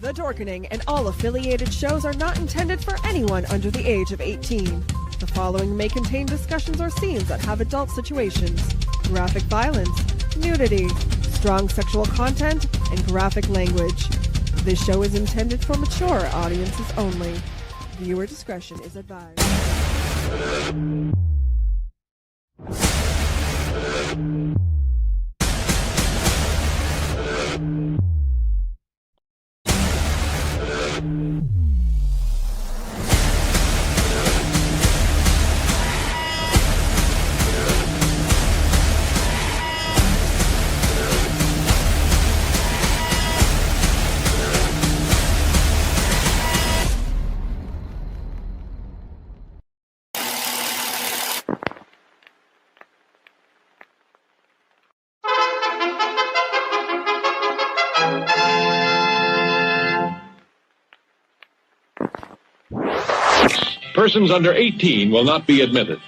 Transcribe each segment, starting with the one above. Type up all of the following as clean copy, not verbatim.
The Dorkening and all affiliated shows are not intended for anyone under the age of 18. The following may contain discussions or scenes that have adult situations, graphic violence, nudity, strong sexual content, and graphic language. This show is intended for mature audiences only. Viewer discretion is advised. Persons under 18 will not be admitted.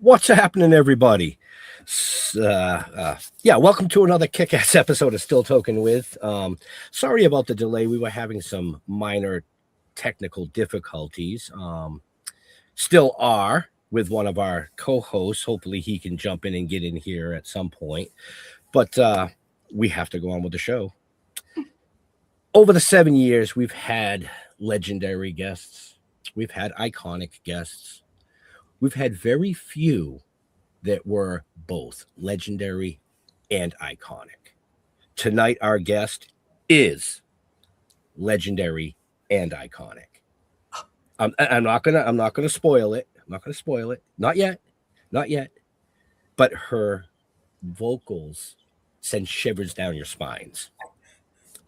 What's happening, everybody? Welcome to another kick-ass episode of Still Toking With. Sorry about the delay. We were having some minor technical difficulties. Still are with one of our co-hosts. Hopefully he can jump in and get in here at some point. But we have to go on with the show. Over the 7 years, we've had legendary guests. We've had iconic guests. We've had very few that were both legendary and iconic. Tonight, our guest is legendary and iconic. I'm not gonna spoil it. I'm not gonna spoil it. Not yet. But her vocals send shivers down your spines.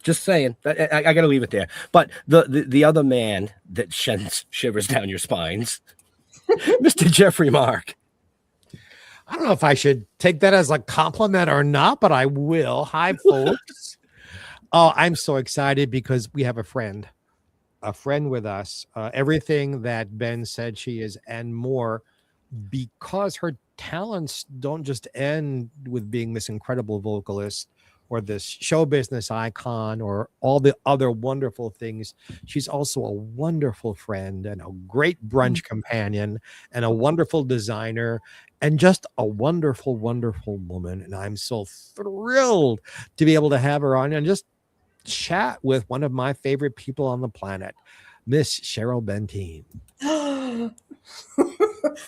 Just saying. I gotta leave it there. But the other man that sends shivers down your spines, Mr. Jeffrey Mark. I don't know if I should take that as a compliment or not, but I will. Hi, folks. Oh, I'm so excited because we have a friend with us. Everything that Ben said she is and more, because her talents don't just end with being this incredible vocalist or this show business icon or all the other wonderful things. She's also a wonderful friend and a great brunch companion and a wonderful designer and just a wonderful, wonderful woman. And I'm so thrilled to be able to have her on and just chat with one of my favorite people on the planet, Miss Cheryl Bentyne.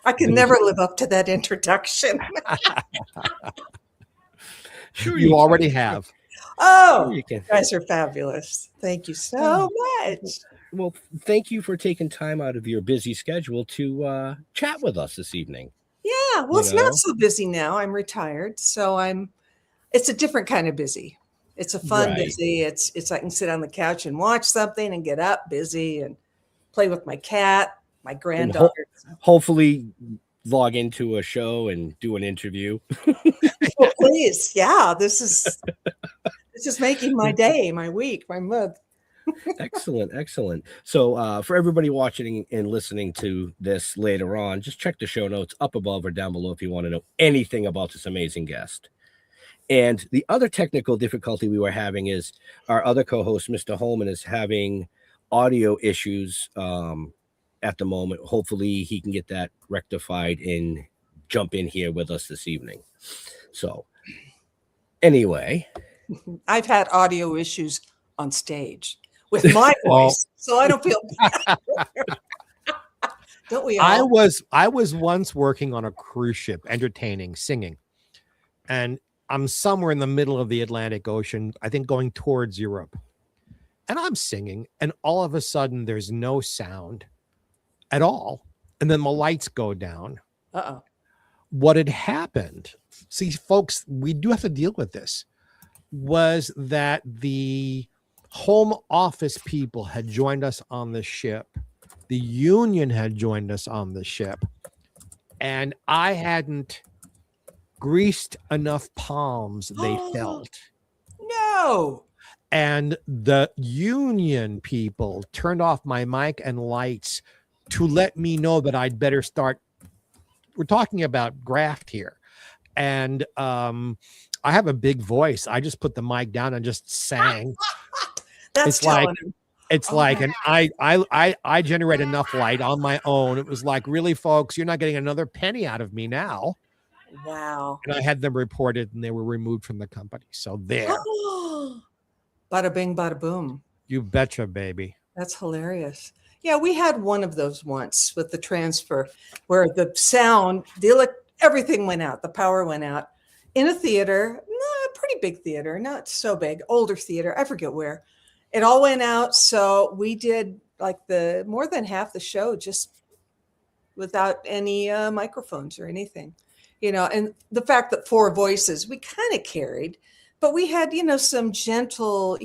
I could never live up to that introduction. Sure, you already have. Oh, you guys are fabulous. Thank you so much. Well, thank you for taking time out of your busy schedule to chat with us this evening. Yeah, well, it's not so busy now. I'm retired, so it's a different kind of busy. It's a fun busy. It's I can sit on the couch and watch something and get up busy and play with my cat, my granddaughter. Hopefully log into a show and do an interview. Well, please. Yeah, this is making my day, my week, my month. Excellent. So for everybody watching and listening to this later on, just check the show notes up above or down below if you want to know anything about this amazing guest. And the other technical difficulty we were having is our other co-host, Mr. Holman, is having audio issues at the moment. Hopefully he can get that rectified and jump in here with us this evening. So anyway, I've had audio issues on stage with my voice, so I don't feel bad. Don't we all? I was once working on a cruise ship, entertaining, singing, and I'm somewhere in the middle of the Atlantic Ocean, I think going towards Europe. And I'm singing, and all of a sudden there's no sound at all. And then the lights go down. Uh-oh. What had happened, see, folks, we do have to deal with this, was that the home office people had joined us on the ship. The union had joined us on the ship. And I hadn't greased enough palms, they felt. No. And the union people turned off my mic and lights to let me know that I'd better start. We're talking about graft here. And I have a big voice. I just put the mic down and just sang. That's it's like, and I generate enough light on my own. It was like, really, folks, you're not getting another penny out of me now. Wow. And I had them reported and they were removed from the company. So there. Bada bing, bada boom. You betcha, baby. That's hilarious. Yeah, we had one of those once with the transfer where the sound, everything went out. The power went out in a theater, a pretty big theater, not so big, older theater. I forget where. It all went out. So we did like more than half the show just without any microphones or anything, and the fact that 4 voices we kind of carried, but we had, some gentle,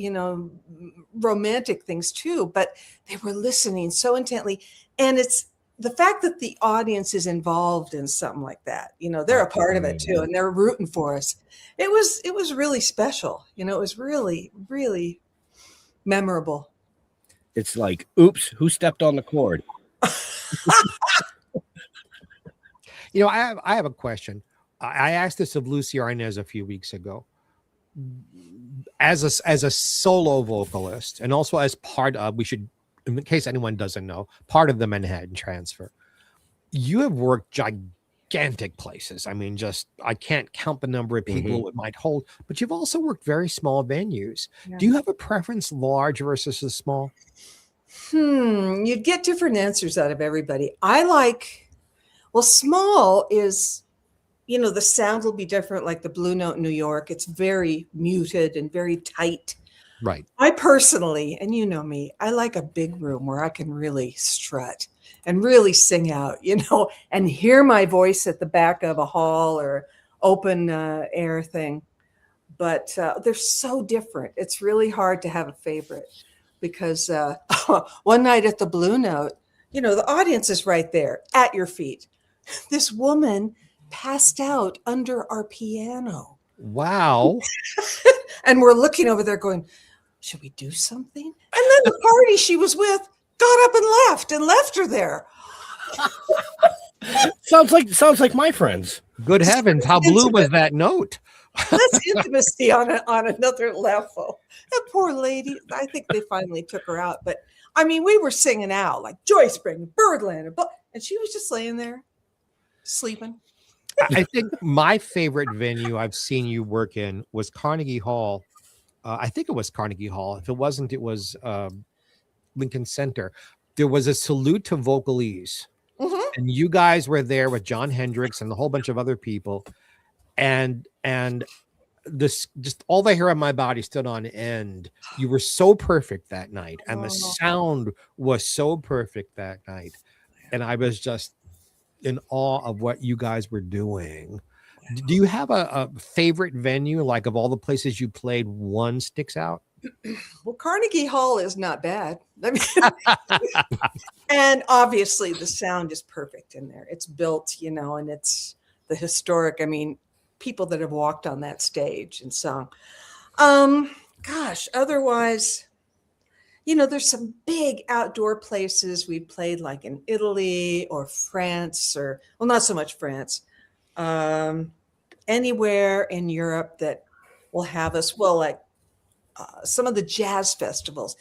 romantic things too, but they were listening so intently. And it's the fact that the audience is involved in something like that, they're a part of it too. And they're rooting for us. It was really special. It was really, really memorable. It's like, oops, who stepped on the cord? I have a question. I asked this of Lucy Arnaz a few weeks ago. As a solo vocalist, and also as part of, we should, in case anyone doesn't know, part of the Manhattan Transfer, you have worked gigantic places. I mean, I can't count the number of people it might hold, but you've also worked very small venues. Yeah. Do you have a preference, large versus small? You'd get different answers out of everybody. Small is, the sound will be different, like the Blue Note in New York. It's very muted and very tight. Right. I personally, and you know me, I like a big room where I can really strut and really sing out, and hear my voice at the back of a hall or open air thing. But they're so different. It's really hard to have a favorite because one night at the Blue Note, the audience is right there at your feet. This woman passed out under our piano. Wow. And we're looking over there going, should we do something? And then the party she was with got up and left her there. Sounds like my friends. Good heavens, how blue was that note? That's intimacy on another level. That poor lady, I think they finally took her out. But I mean, we were singing out like Joy Spring, Birdland, and she was just laying there sleeping. I think my favorite venue I've seen you work in was Carnegie Hall. I think it was Carnegie Hall. If it wasn't, it was Lincoln Center. There was a salute to vocalese. And you guys were there with John Hendricks and a whole bunch of other people. And this, just all the hair on my body stood on end. You were so perfect that night. And the sound was so perfect that night. And I was just in awe of what you guys were doing. Do you have a favorite venue? Like of all the places you played, one sticks out? Well, Carnegie Hall is not bad. I mean, and obviously the sound is perfect in there. It's built, and it's the historic. I mean, people that have walked on that stage and sung. Gosh, otherwise, there's some big outdoor places we played, like in Italy or France, or well, not so much France. Anywhere in Europe that will have us. Well, like some of the jazz festivals,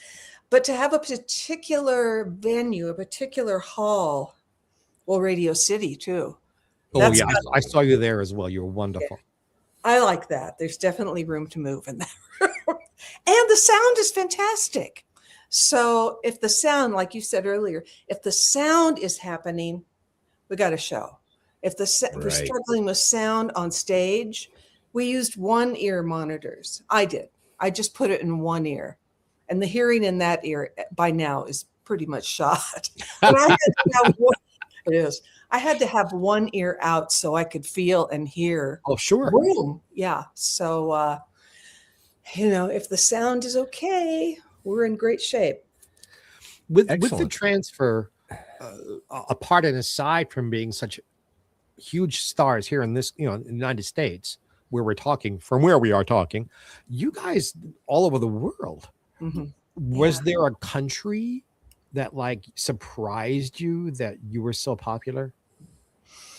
but to have a particular venue, a particular hall, well, Radio City too. Oh yeah, I saw you there as well. You were wonderful. Yeah, I like that. There's definitely room to move in there. And the sound is fantastic. So if the sound, like you said earlier, if the sound is happening, we got a show. If we're struggling with sound on stage, we used one ear monitors. I did. I just put it in one ear. And the hearing in that ear by now is pretty much shot. But I had to have one ear out so I could feel and hear. Oh, sure. Boom. Yeah. So, if the sound is okay, we're in great shape. With the transfer, apart and aside from being such huge stars here in this, in the United States, where we are talking, you guys all over the world. Mm-hmm. Was there a country that like surprised you that you were so popular?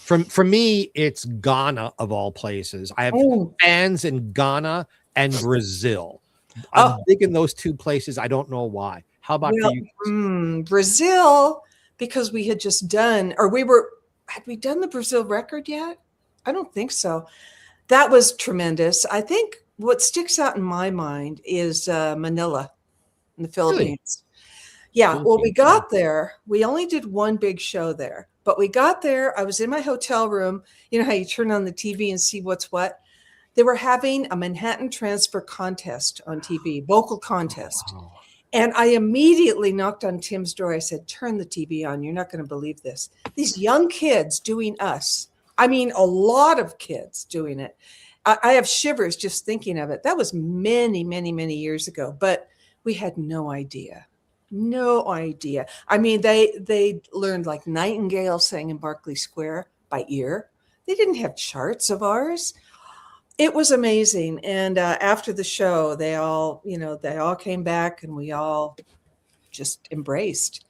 For me, it's Ghana of all places. I have fans in Ghana and Brazil. I'm big in those two places. I don't know why. How about you? Brazil, because we had just done, had we done the Brazil record yet? I don't think so. That was tremendous. I think what sticks out in my mind is Manila in the Philippines. Really? Yeah. Well, we got there. We only did one big show there, but we got there. I was in my hotel room. You know how you turn on the TV and see what's what? They were having a Manhattan Transfer contest on TV, vocal contest. Wow. And I immediately knocked on Tim's door. I said, turn the TV on. You're not going to believe this. These young kids doing us. I mean, a lot of kids doing it. I have shivers just thinking of it. That was many, many, many years ago, but we had no idea. No idea. I mean, they learned like Nightingale sang in Berkeley Square by ear. They didn't have charts of ours. It was amazing. And after the show, they all came back and we all just embraced,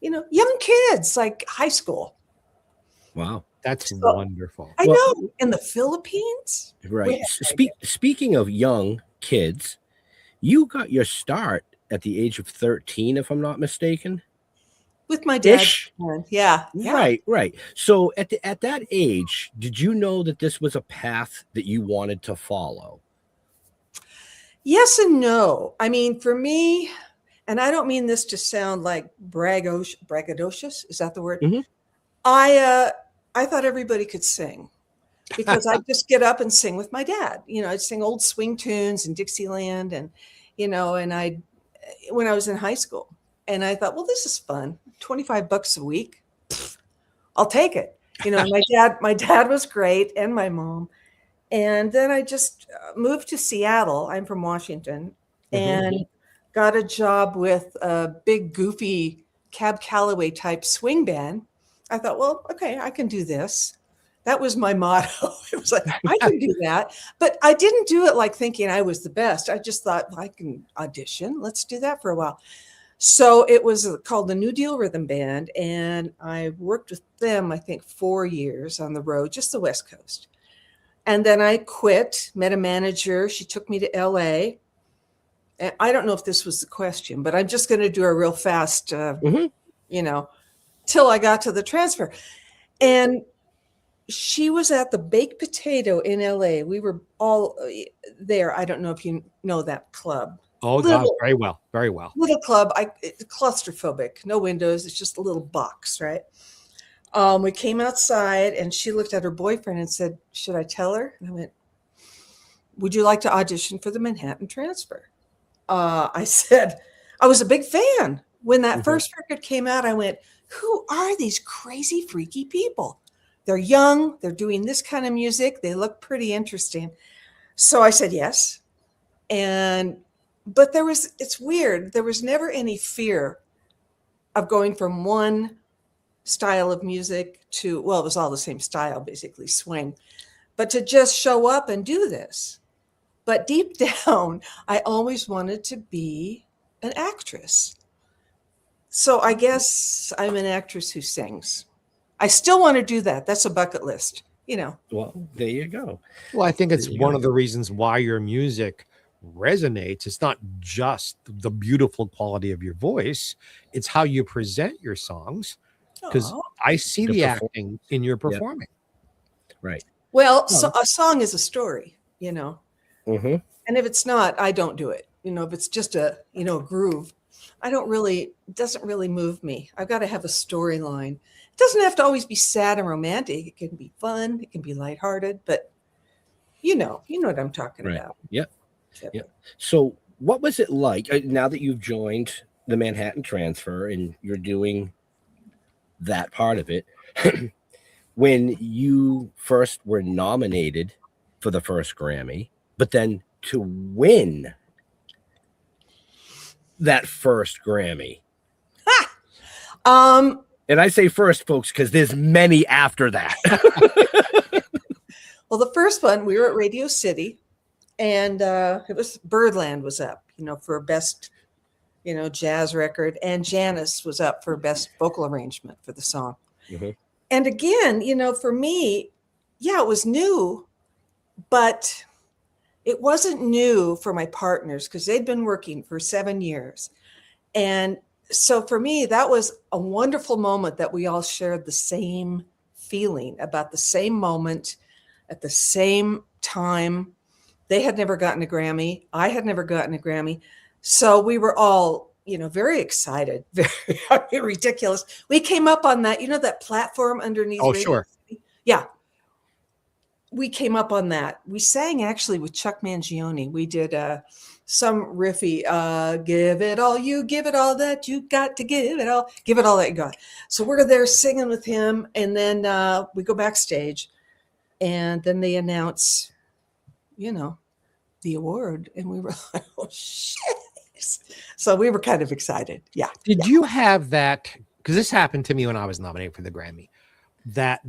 young kids, like high school. Wow. That's wonderful. I know. In the Philippines. Right. Speaking of young kids, you got your start at the age of 13, if I'm not mistaken. With my dad. Yeah. Right. So at that age, did you know that this was a path that you wanted to follow? Yes and no. I mean, for me, and I don't mean this to sound like braggadocious. Is that the word? Mm-hmm. I thought everybody could sing because I'd just get up and sing with my dad. I'd sing old swing tunes and Dixieland and when I was in high school. And I thought, well, this is fun. $25 a week. I'll take it. My dad was great and my mom. And then I just moved to Seattle. I'm from Washington and got a job with a big, goofy Cab Calloway type swing band. I thought, well, okay, I can do this. That was my motto. It was like, I can do that. But I didn't do it like thinking I was the best. I just thought, I can audition. Let's do that for a while. So it was called the New Deal Rhythm Band. And I worked with them, I think, 4 years on the road, just the West Coast. And then I quit, met a manager. She took me to LA. And I don't know if this was the question, but I'm just going to do a real fast, till I got to the transfer. And she was at the Baked Potato in LA. We were all there. I don't know if you know that club. Oh, God, very well. Very well. Little club. It's claustrophobic. No windows. It's just a little box, right? We came outside and she looked at her boyfriend and said, should I tell her? And I went, would you like to audition for the Manhattan Transfer? I said, I was a big fan. When that first record came out, I went, who are these crazy, freaky people? they're young, they're doing this kind of music, they look pretty interesting. So I said yes. But it's weird. There was never any fear of going from one style of music to, well, it was all the same style, basically swing, but to just show up and do this. But deep down, I always wanted to be an actress. So I guess I'm an actress who sings. I still want to do that. That's a bucket list, you know. Well, there you go. Well, I think it's one of the reasons why your music resonates. It's not just the beautiful quality of your voice, it's how you present your songs, because I see the acting in your performing. Right. Well, so a song is a story, you know. Mm-hmm. And if it's not, I don't do it. You know, if it's just a, you know, groove, it doesn't really move me. I've got to have a storyline. It doesn't have to always be sad and romantic. It can be fun. It can be lighthearted, but you know what I'm talking about. Yep. Yep. So what was it like now that you've joined the Manhattan Transfer and you're doing that part of it, when you first were nominated for the first Grammy, but then to win that first Grammy? And I say first, folks, because there's many after that. Well, the first one, we were at Radio City, and it was Birdland was up, you know, for best, you know, jazz record, and Janice was up for best vocal arrangement for the song. Mm-hmm. And again, you know, for me, yeah, it was new, but it wasn't new for my partners because they'd been working for 7 years. And so for me, that was a wonderful moment that we all shared the same feeling about the same moment at the same time. They had never gotten a Grammy. I had never gotten a Grammy. So we were all, you know, very excited, very ridiculous. We came up on that, you know, that platform underneath. Oh, sure. Yeah. We came up on that. We sang actually with Chuck Mangione. We did some riffy, give it all, you give it all that you got to give it all that you got. So we're there singing with him. And then we go backstage and then they announce, you know, the award. And we were like, oh, shit. So we were kind of excited. Yeah. Did you have that? Because this happened to me when I was nominated for the Grammy. That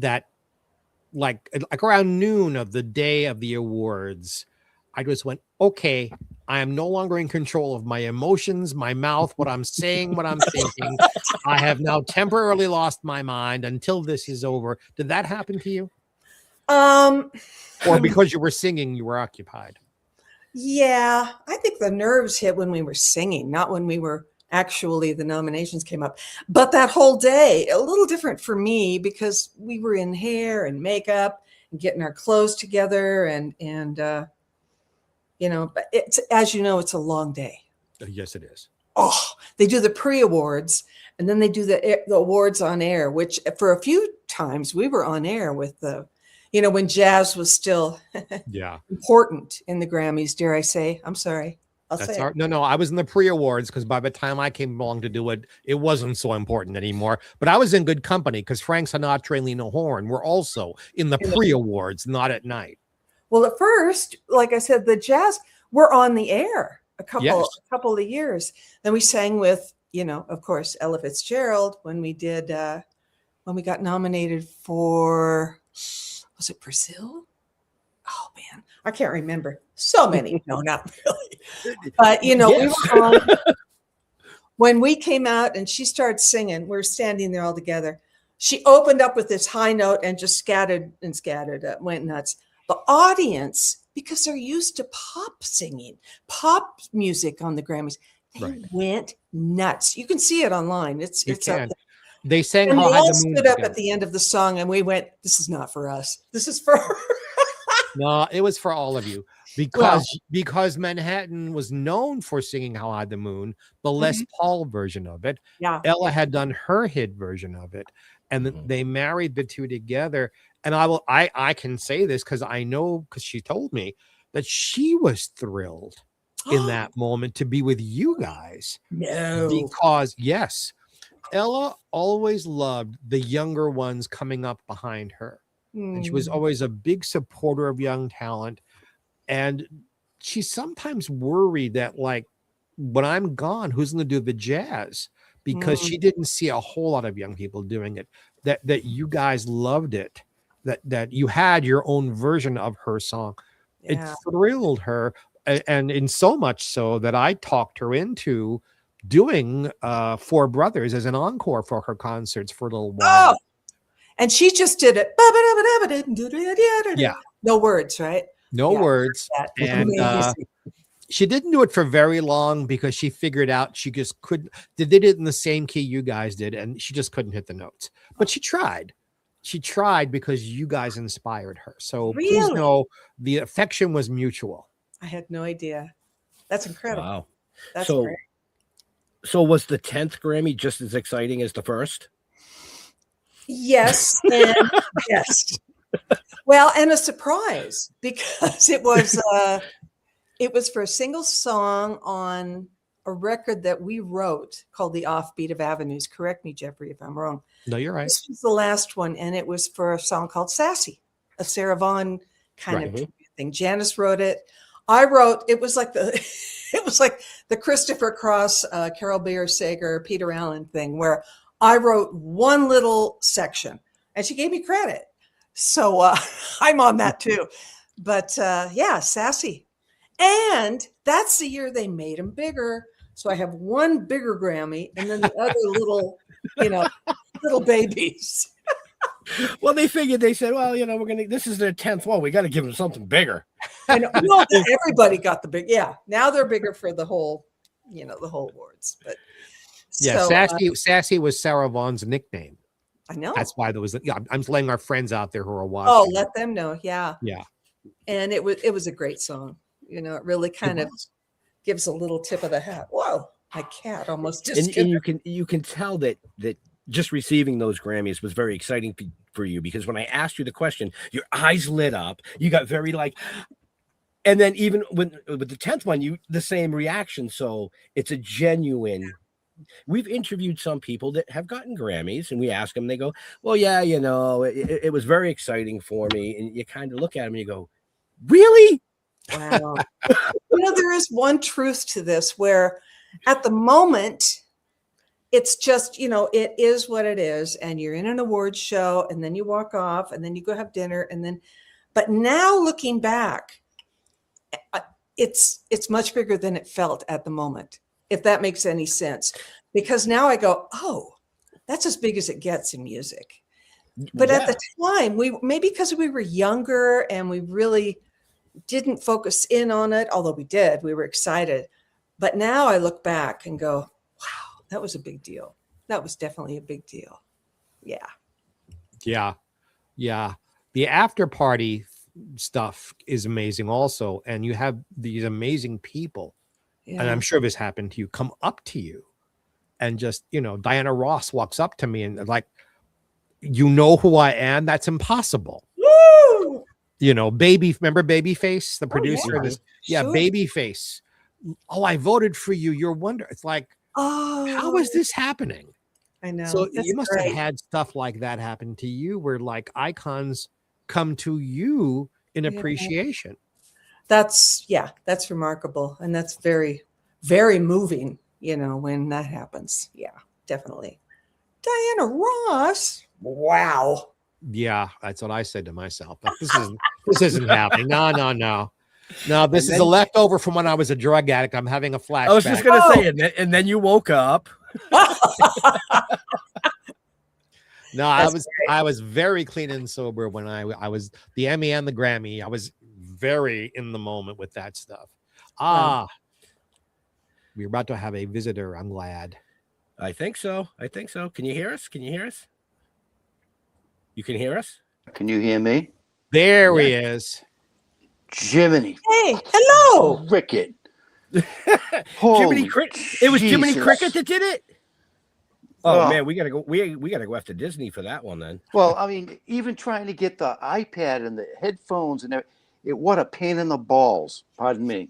like around noon of the day of the awards, I just went, okay, I am no longer in control of my emotions, my mouth, what I'm saying, what I'm thinking. I have now temporarily lost my mind until this is over. Did that happen to you? Or because you were singing, you were occupied? Yeah, I think the nerves hit when we were singing, not when we were actually, the nominations came up. But that whole day, a little different for me because we were in hair and makeup and getting our clothes together and you know, but it's, as you know, it's a long day. Yes, it is. Oh, they do the pre-awards and then they do the awards on air, which for a few times we were on air with the, you know, when jazz was still important in the Grammys, dare I say. I'm sorry. No, I was in the pre-awards because by the time I came along to do it, it wasn't so important anymore. But I was in good company because Frank Sinatra and Lena Horne were also in the pre-awards, not at night. Well, at first, like I said, the jazz were on the air a couple of years. Then we sang with, you know, of course, Ella Fitzgerald when we did when we got nominated for, was it Brazil? Oh man, I can't remember. So many. No, not really. But you know, we were on when we came out and she started singing. We're standing there all together. She opened up with this high note and just scattered, went nuts. The audience, because they're used to pop singing, pop music on the Grammys, they went nuts. You can see it online. It's up there. They sang and How they High all the Moon stood up again. at the end of the song, and we went, "This is not for us. This is for her." No, it was for all of you because Manhattan was known for singing How High the Moon, the Les Paul version of it. Yeah, Ella had done her hit version of it, and they married the two together. And I can say this because I know, because she told me that she was thrilled in that moment to be with you guys. No, because yes, Ella always loved the younger ones coming up behind her. And she was always a big supporter of young talent. And she sometimes worried that, like, when I'm gone, who's going to do the jazz? Because she didn't see a whole lot of young people doing it. That you guys loved it. That you had your own version of her song. Yeah. It thrilled her, and in so much so that I talked her into doing Four Brothers as an encore for her concerts for a little while. Oh, and she just did it. Yeah. No words, right? No Yeah, words. that was And amazing. she didn't do it for very long because she figured out she just couldn't. They did it in the same key you guys did, and she just couldn't hit the notes. But she tried. She tried because you guys inspired her. So please Really? know the affection was mutual. I had no idea. That's incredible. Wow. That's So, great. so was the 10th Grammy just as exciting as the first? Yes, and yes. Well, and a surprise because it was for a single song on a record that we wrote called The Offbeat of Avenues. Correct me, Jeffrey, if I'm wrong. No, you're right. This was the last one, and it was for a song called Sassy, a Sarah Vaughan kind of tribute thing. Janice wrote it. I wrote, it was like the Christopher Cross, Carol Bayer Sager, Peter Allen thing, where I wrote one little section and she gave me credit. So I'm on that too. But yeah, Sassy. And that's the year they made them bigger. So I have one bigger Grammy and then the other little, little babies. Well, they figured, they said, well, this is their 10th one. We got to give them something bigger. And well, everybody got the big, yeah. Now they're bigger for the whole, the whole awards. But yeah, so, Sassy was Sarah Vaughan's nickname. I know. That's why there was. Yeah, I'm letting our friends out there who are watching. Oh, let them know. Yeah. Yeah. And it was a great song. It really kind of gives a little tip of the hat. Whoa, my cat almost just. And you can tell that just receiving those Grammys was very exciting for you, because when I asked you the question, your eyes lit up. You got very and then even with the 10th one, the same reaction. So it's a genuine. We've interviewed some people that have gotten Grammys, and we ask them, they go, well, yeah, it was very exciting for me. And you kind of look at them and you go, really? Wow. There is one truth to this, where at the moment, it's just, it is what it is. And you're in an awards show, and then you walk off, and then you go have dinner. But now looking back, it's much bigger than it felt at the moment, if that makes any sense. Because now I go, oh, that's as big as it gets in music. But at the time, maybe because we were younger and we really didn't focus in on it, although we did, we were excited. But now I look back and go, wow, that was a big deal. That was definitely a big deal. Yeah. Yeah. Yeah. The after party stuff is amazing also. And you have these amazing people. Yeah. And I'm sure this happened to you, come up to you and just, Diana Ross walks up to me and like, who I am? That's impossible. Woo! Remember Babyface, the producer of this? Yeah, Sure. Babyface. Oh, I voted for you. You're wonder. It's like, how is this happening? I know. So That's you must great. have had stuff like that happen to you, where like icons come to you in appreciation. That's remarkable. And that's very, very moving, when that happens. Yeah, definitely. Diana Ross. Wow. Yeah, that's what I said to myself. But this isn't happening. No. No, this is a leftover from when I was a drug addict. I'm having a flashback. I was just going to say, and then you woke up. No, I was very clean and sober when I was the Emmy and the Grammy. I was very in the moment with that stuff. We're about to have a visitor. I'm glad. I think so. Can you hear us? You can hear us? Can you hear me? There he is. Jiminy. Hey, hello. Cricket. Jiminy Cricket. It was Jiminy Jesus. Cricket that did it? Oh, Oh. man, we gotta go. We gotta go after Disney for that one then. Well, I mean, even trying to get the iPad and the headphones and everything, what a pain in the balls. Pardon me.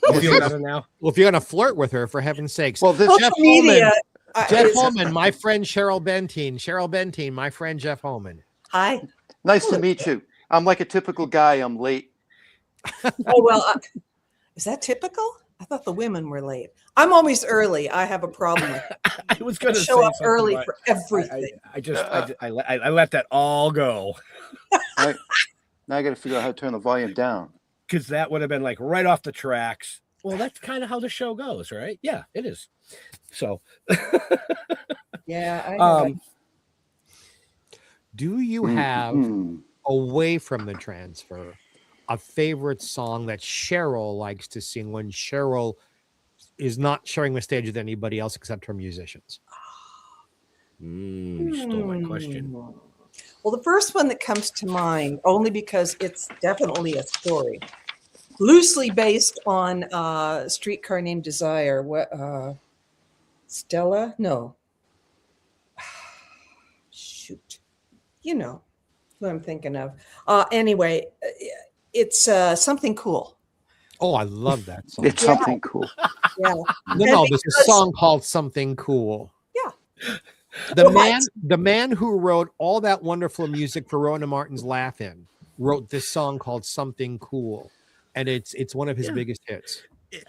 You feel better now? Well, if you're gonna flirt with her, for heaven's sakes. Well, this Jeff Social media. Jeff is- Holman, my friend Cheryl Bentyne, my friend Jeff Holman. Hi. Nice to meet you. I'm like a typical guy. I'm late. Oh, well, is that typical? I thought the women were late. I'm always early. I have a problem with it. I was going I to show say up something, early but for everything. I let that all go Right? Now I got to figure out how to turn the volume down. because that would have been like right off the tracks. Well, that's kind of how the show goes, right? Yeah, it is. So, Yeah, I know. Do you have, Mhm. away from the transfer, a favorite song that Cheryl likes to sing when Cheryl is not sharing the stage with anybody else except her musicians? you stole my question. Well, the first one that comes to mind, only because it's definitely a story, loosely based on a streetcar named Desire. What? Stella? No. Shoot. You know who I'm thinking of. Anyway, it's Something Cool. Oh, I love that song. It's something cool. Yeah. No, there's a song called Something Cool. Yeah. The man who wrote all that wonderful music for Rona Martin's Laugh-In wrote this song called Something Cool, and it's one of his biggest hits.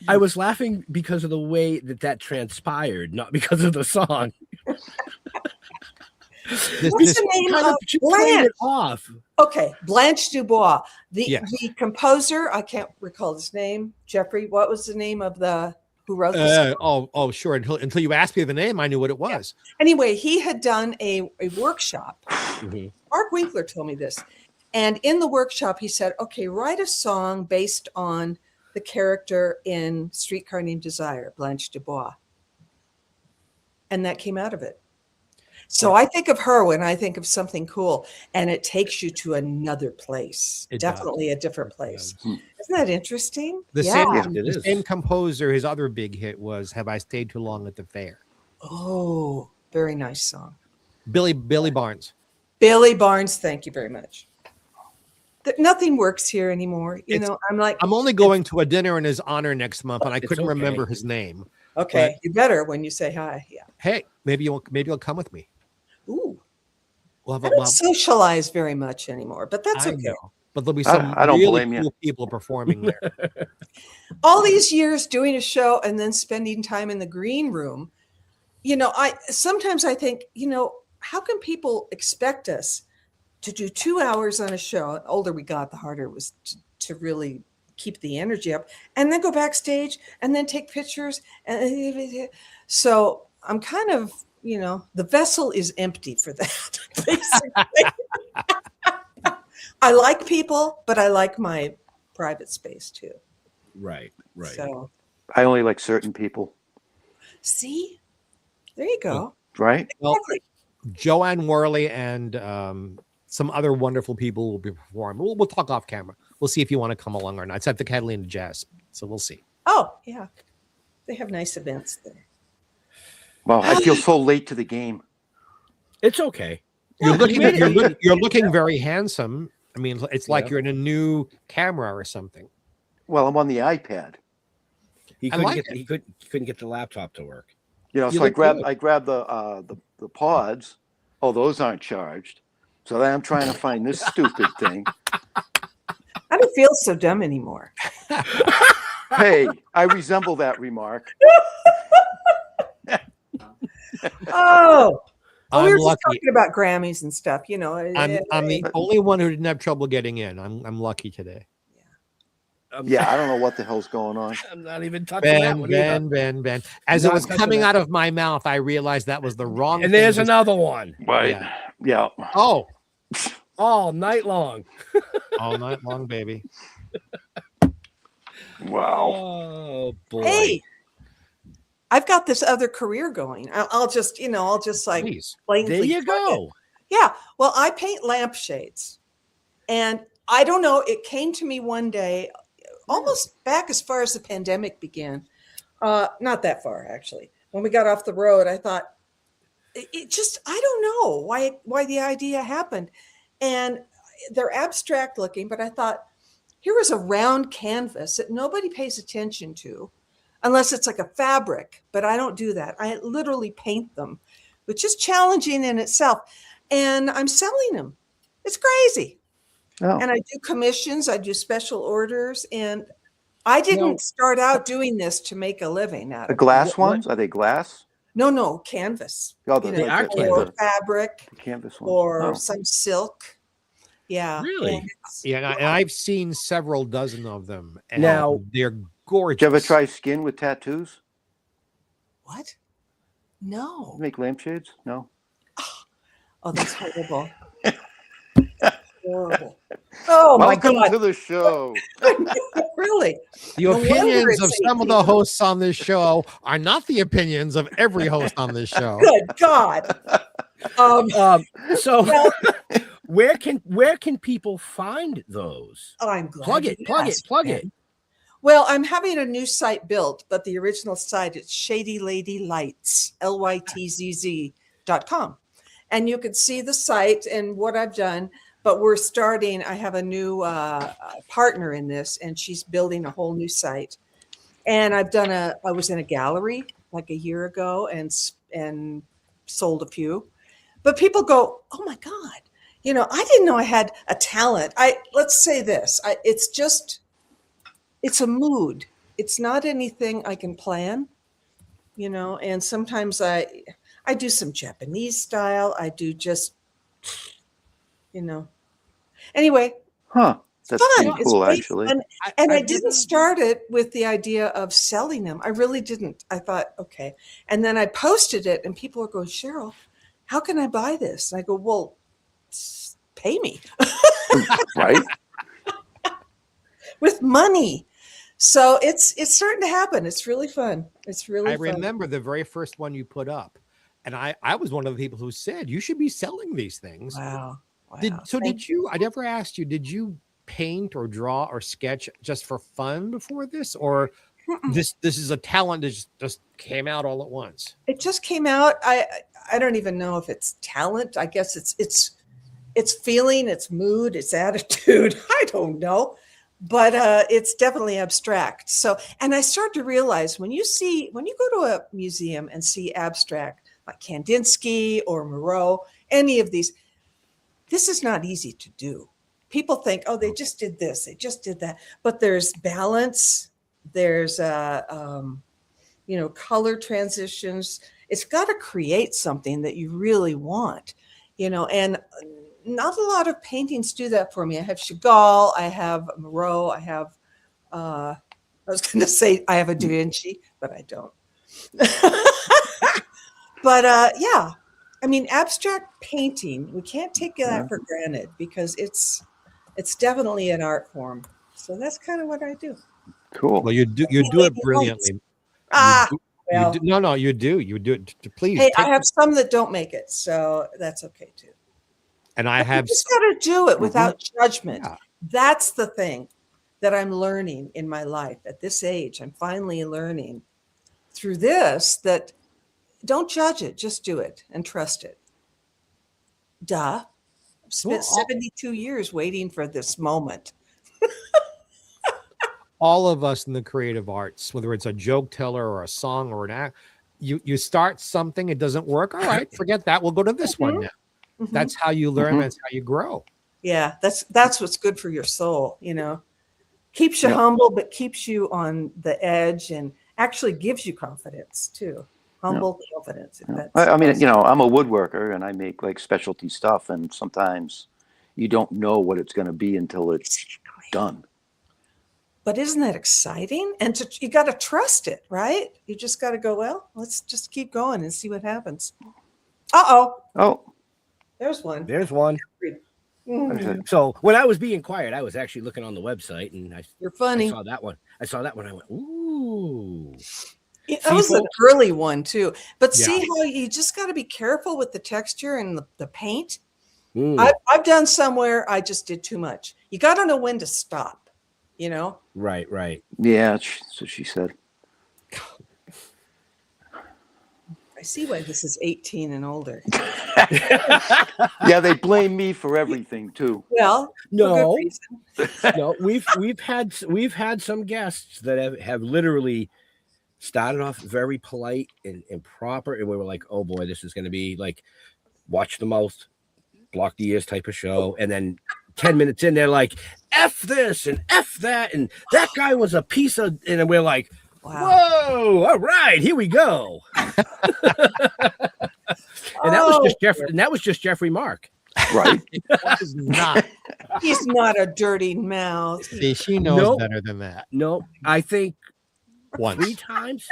I was laughing because of the way that transpired, not because of the song. What's the name of Blanche? It off. Okay, Blanche Dubois. Yes. The composer, I can't recall his name. Jeffrey, what was the name of who wrote this? Sure. Until you asked me the name, I knew what it was. Yeah. Anyway, he had done a workshop. Mm-hmm. Mark Winkler told me this. And in the workshop, he said, okay, write a song based on the character in Streetcar Named Desire, Blanche Dubois. And that came out of it. So I think of her when I think of Something Cool, and it takes you to another place. Definitely a different place. Isn't that interesting? The same composer, his other big hit was Have I Stayed Too Long at the Fair? Oh, very nice song. Billy Barnes. Billy Barnes, thank you very much. Nothing works here anymore. I'm only going to a dinner in his honor next month, and I couldn't remember his name. Okay, you better when you say hi. Yeah. Hey, maybe you'll come with me. Ooh. We'll I don't socialize very much anymore, but that's okay. But there'll be some cool people performing there. All these years doing a show and then spending time in the green room, sometimes I think, how can people expect us to do 2 hours on a show? The older we got, the harder it was to really keep the energy up, and then go backstage and then take pictures. And so I'm kind of, the vessel is empty for that, basically. I like people, but I like my private space too. Right. So I only like certain people. See, there you go. Right. Well, Joanne Worley and some other wonderful people will be performing. We'll talk off camera. We'll see if you want to come along or not. It's at the Catalina Jazz, so we'll see. Oh yeah, they have nice events there. Well, I feel so late to the game. It's okay. You're looking very handsome. I mean, it's like you're in a new camera or something. Well, I'm on the iPad. He couldn't get the laptop to work. So I grabbed the pods. Oh, those aren't charged. So then I'm trying to find this stupid thing. I don't feel so dumb anymore. Hey, I resemble that remark. Oh, we were just lucky. talking about Grammys and stuff. I'm the only one who didn't have trouble getting in. I'm lucky today. Yeah, I don't know what the hell's going on. I'm not even touching that one either. Ben. As it was coming out of my mouth, I realized that was the wrong. And there's another one. Right. Yeah. Oh. All night long. All night long, baby. Wow. Oh boy. Hey, I've got this other career going. I'll just like there you go. Yeah. Well, I paint lampshades, and I don't know. It came to me one day, almost back as far as the pandemic began. Not that far, actually. When we got off the road, I thought it just, I don't know why the idea happened. And they're abstract looking, but I thought, here was a round canvas that nobody pays attention to unless it's like a fabric, but I don't do that. I literally paint them, which is challenging in itself. And I'm selling them. It's crazy. Oh. And I do commissions, I do special orders, and I didn't start out doing this to make a living out The of it. glass ones? Are they glass? No, canvas. Oh, You they know, are like or canvas. fabric, the canvas ones. or Oh. some silk. Yeah. Really? And it's- Yeah, and I've seen several dozen of them. And Now- they're Did gorgeous. you ever try skin with tattoos? What? No. Make lampshades? No. Oh, that's horrible. Horrible. Oh my Welcome God. to the show. Really? The No wonder opinions of it's some of the 18. hosts on this show are not the opinions of every host on this show. Good God. So Well, where can people find those? I'm glad. Plug it, you plug it, asked, plug Ken. it. Well, I'm having a new site built, but the original site is Shady Lady Lights, LYTZZ.com. And you can see the site and what I've done, but we're starting, I have a new partner in this, and she's building a whole new site. And I was in a gallery like a year ago and sold a few, but people go, oh my God, you know, I didn't know I had a talent. Let's say this, it's a mood. It's not anything I can plan, you know, and sometimes I do some Japanese style. I do just, you know, anyway. Huh. That's Fun. pretty cool, great actually. fun. And I I've didn't never- start it with the idea of selling them. I really didn't. I thought, okay. And then I posted it and people are going, Cheryl, how can I buy this? And I go, well, pay me Right? with money. So it's starting to happen. It's really fun. It's really I fun. remember the very first one you put up. And I was one of the people who said, you should be selling these things. Wow. Did you, I never asked you, did you paint or draw or sketch just for fun before this? Or this is a talent that just came out all at once? It just came out. I don't even know if it's talent. I guess it's feeling, it's mood, it's attitude. I don't know, but it's definitely abstract. So, and I start to realize when you go to a museum and see abstract like Kandinsky or Moreau, any of these, this is not easy to do. People think, oh, they just did this, they just did that, but there's balance. There's color transitions. It's got to create something that you really want, you know, and not a lot of paintings do that for me. I have Chagall, I have Moreau, I have, I was going to say I have a Da Vinci, but I don't. But yeah, I mean, abstract painting, we can't take that for granted because it's definitely an art form. So that's kind of what I do. Cool. Well, you do it brilliantly. You do it. Please. Hey, I have some that don't make it, so that's okay too. And I have You just got to do it without judgment. Yeah. That's the thing that I'm learning in my life at this age. I'm finally learning through this that don't judge it, just do it and trust it. Duh. I've spent 72 years waiting for this moment. all of us in the creative arts, whether it's a joke teller or a song or an act, you start something, it doesn't work. All right, forget that. We'll go to this one now. Mhm. That's how you learn. That's how you grow. Yeah, that's what's good for your soul, you know. Keeps you humble, but keeps you on the edge and actually gives you confidence too. Humble confidence. If that's I mean, you know, I'm a woodworker and I make like specialty stuff, and sometimes you don't know what it's going to be until it's done. But isn't that exciting? And you got to trust it, right? You just got to go, well, let's just keep going and see what happens. Oh, There's one. There's one. Mm, So when I was being quiet, I was actually looking on the website and you're I funny. saw that one. I went, ooh. That was an early one too. But Yeah. see how you just got to be careful with the texture and the paint. Mm, I've done some where I just did too much. You got to know when to stop, you know? right, right. yeah, that's what she said. I see why this is 18 and older. Yeah, they blame me for everything too. Well, for good No, reason. no, we've had some guests that have literally started off very polite and proper, and we were like, oh boy, this is going to be like, watch the mouth, block the ears type of show. And then 10 minutes in, they're like, F this and F that. And that guy was a piece of, and we're like, Wow. whoa, all right, here we go. And that was just Jeffrey Mark. Right. Was not. He's not a dirty mouth. See, she knows Nope. better than that. No, I think Once. 3 times.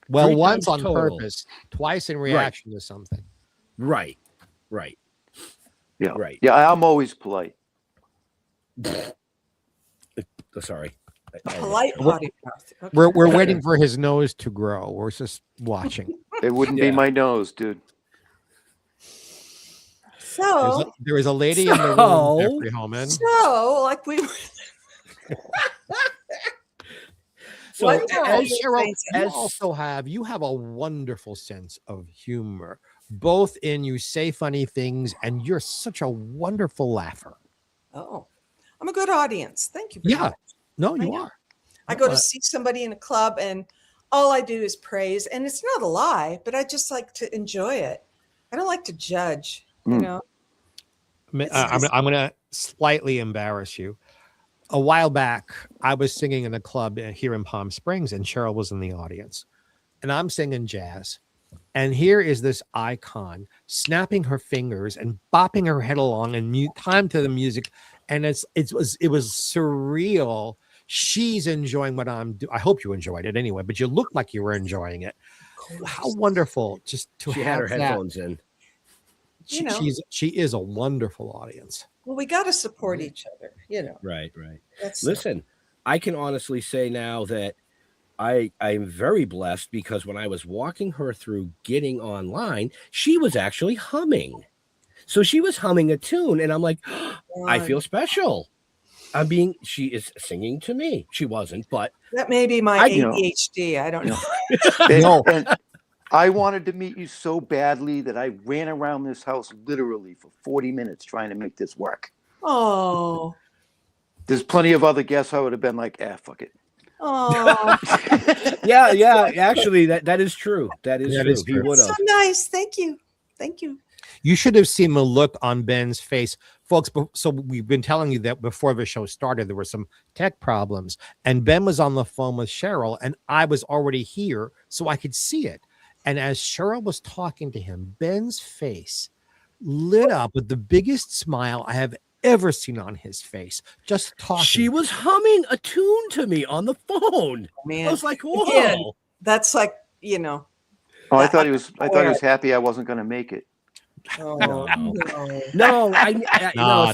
Well, 3 once times on total. purpose, twice in reaction to something. Right. Yeah. Right. Yeah, I'm always polite. Sorry. A polite potty mouth. Okay. We're waiting for his nose to grow. We're just watching. It wouldn't be Yeah. my nose, dude. So, There is a lady in the So- room, Jeffrey Homan. like we were. So What as, time? Cheryl, as- you have a wonderful sense of humor, both in you say funny things and you're such a wonderful laugher. Oh, I'm a good audience. Thank you. very Yeah. much. No, I you know. are. I go to see somebody in a club and all I do is praise. And it's not a lie, but I just like to enjoy it. I don't like to judge, you Mm. know? I'm going to slightly embarrass you. A while back, I was singing in a club here in Palm Springs, and Cheryl was in the audience. And I'm singing jazz. And here is this icon snapping her fingers and bopping her head along and time to the music. And it was surreal. She's enjoying what I'm doing. I hope you enjoyed it anyway, but you look like you were enjoying it. How wonderful just to she have had her that. headphones in. You know. She is a wonderful audience. Well, we got to support each other, you know? Right. That's Listen, I can honestly say now that I'm very blessed because when I was walking her through getting online, she was actually humming. So she was humming a tune, and I'm like, I feel special. She is singing to me. She wasn't, but that may be my ADHD. I don't know. And I wanted to meet you so badly that I ran around this house literally for 40 minutes trying to make this work. Oh, There's plenty of other guests I would have been like, fuck it. oh, yeah. Actually, that is true. That is That true. is He true. would so have. nice. Thank you. You should have seen the look on Ben's face, folks. So we've been telling you that before the show started, there were some tech problems, and Ben was on the phone with Cheryl, and I was already here, so I could see it. And as Cheryl was talking to him, Ben's face lit up with the biggest smile I have ever seen on his face. Just talking. She was humming a tune to me on the phone. Man, I was like, whoa. Again, that's like, you know. Oh, I thought he was happy I wasn't going to make it. Oh, No. no. No, Not see, at all.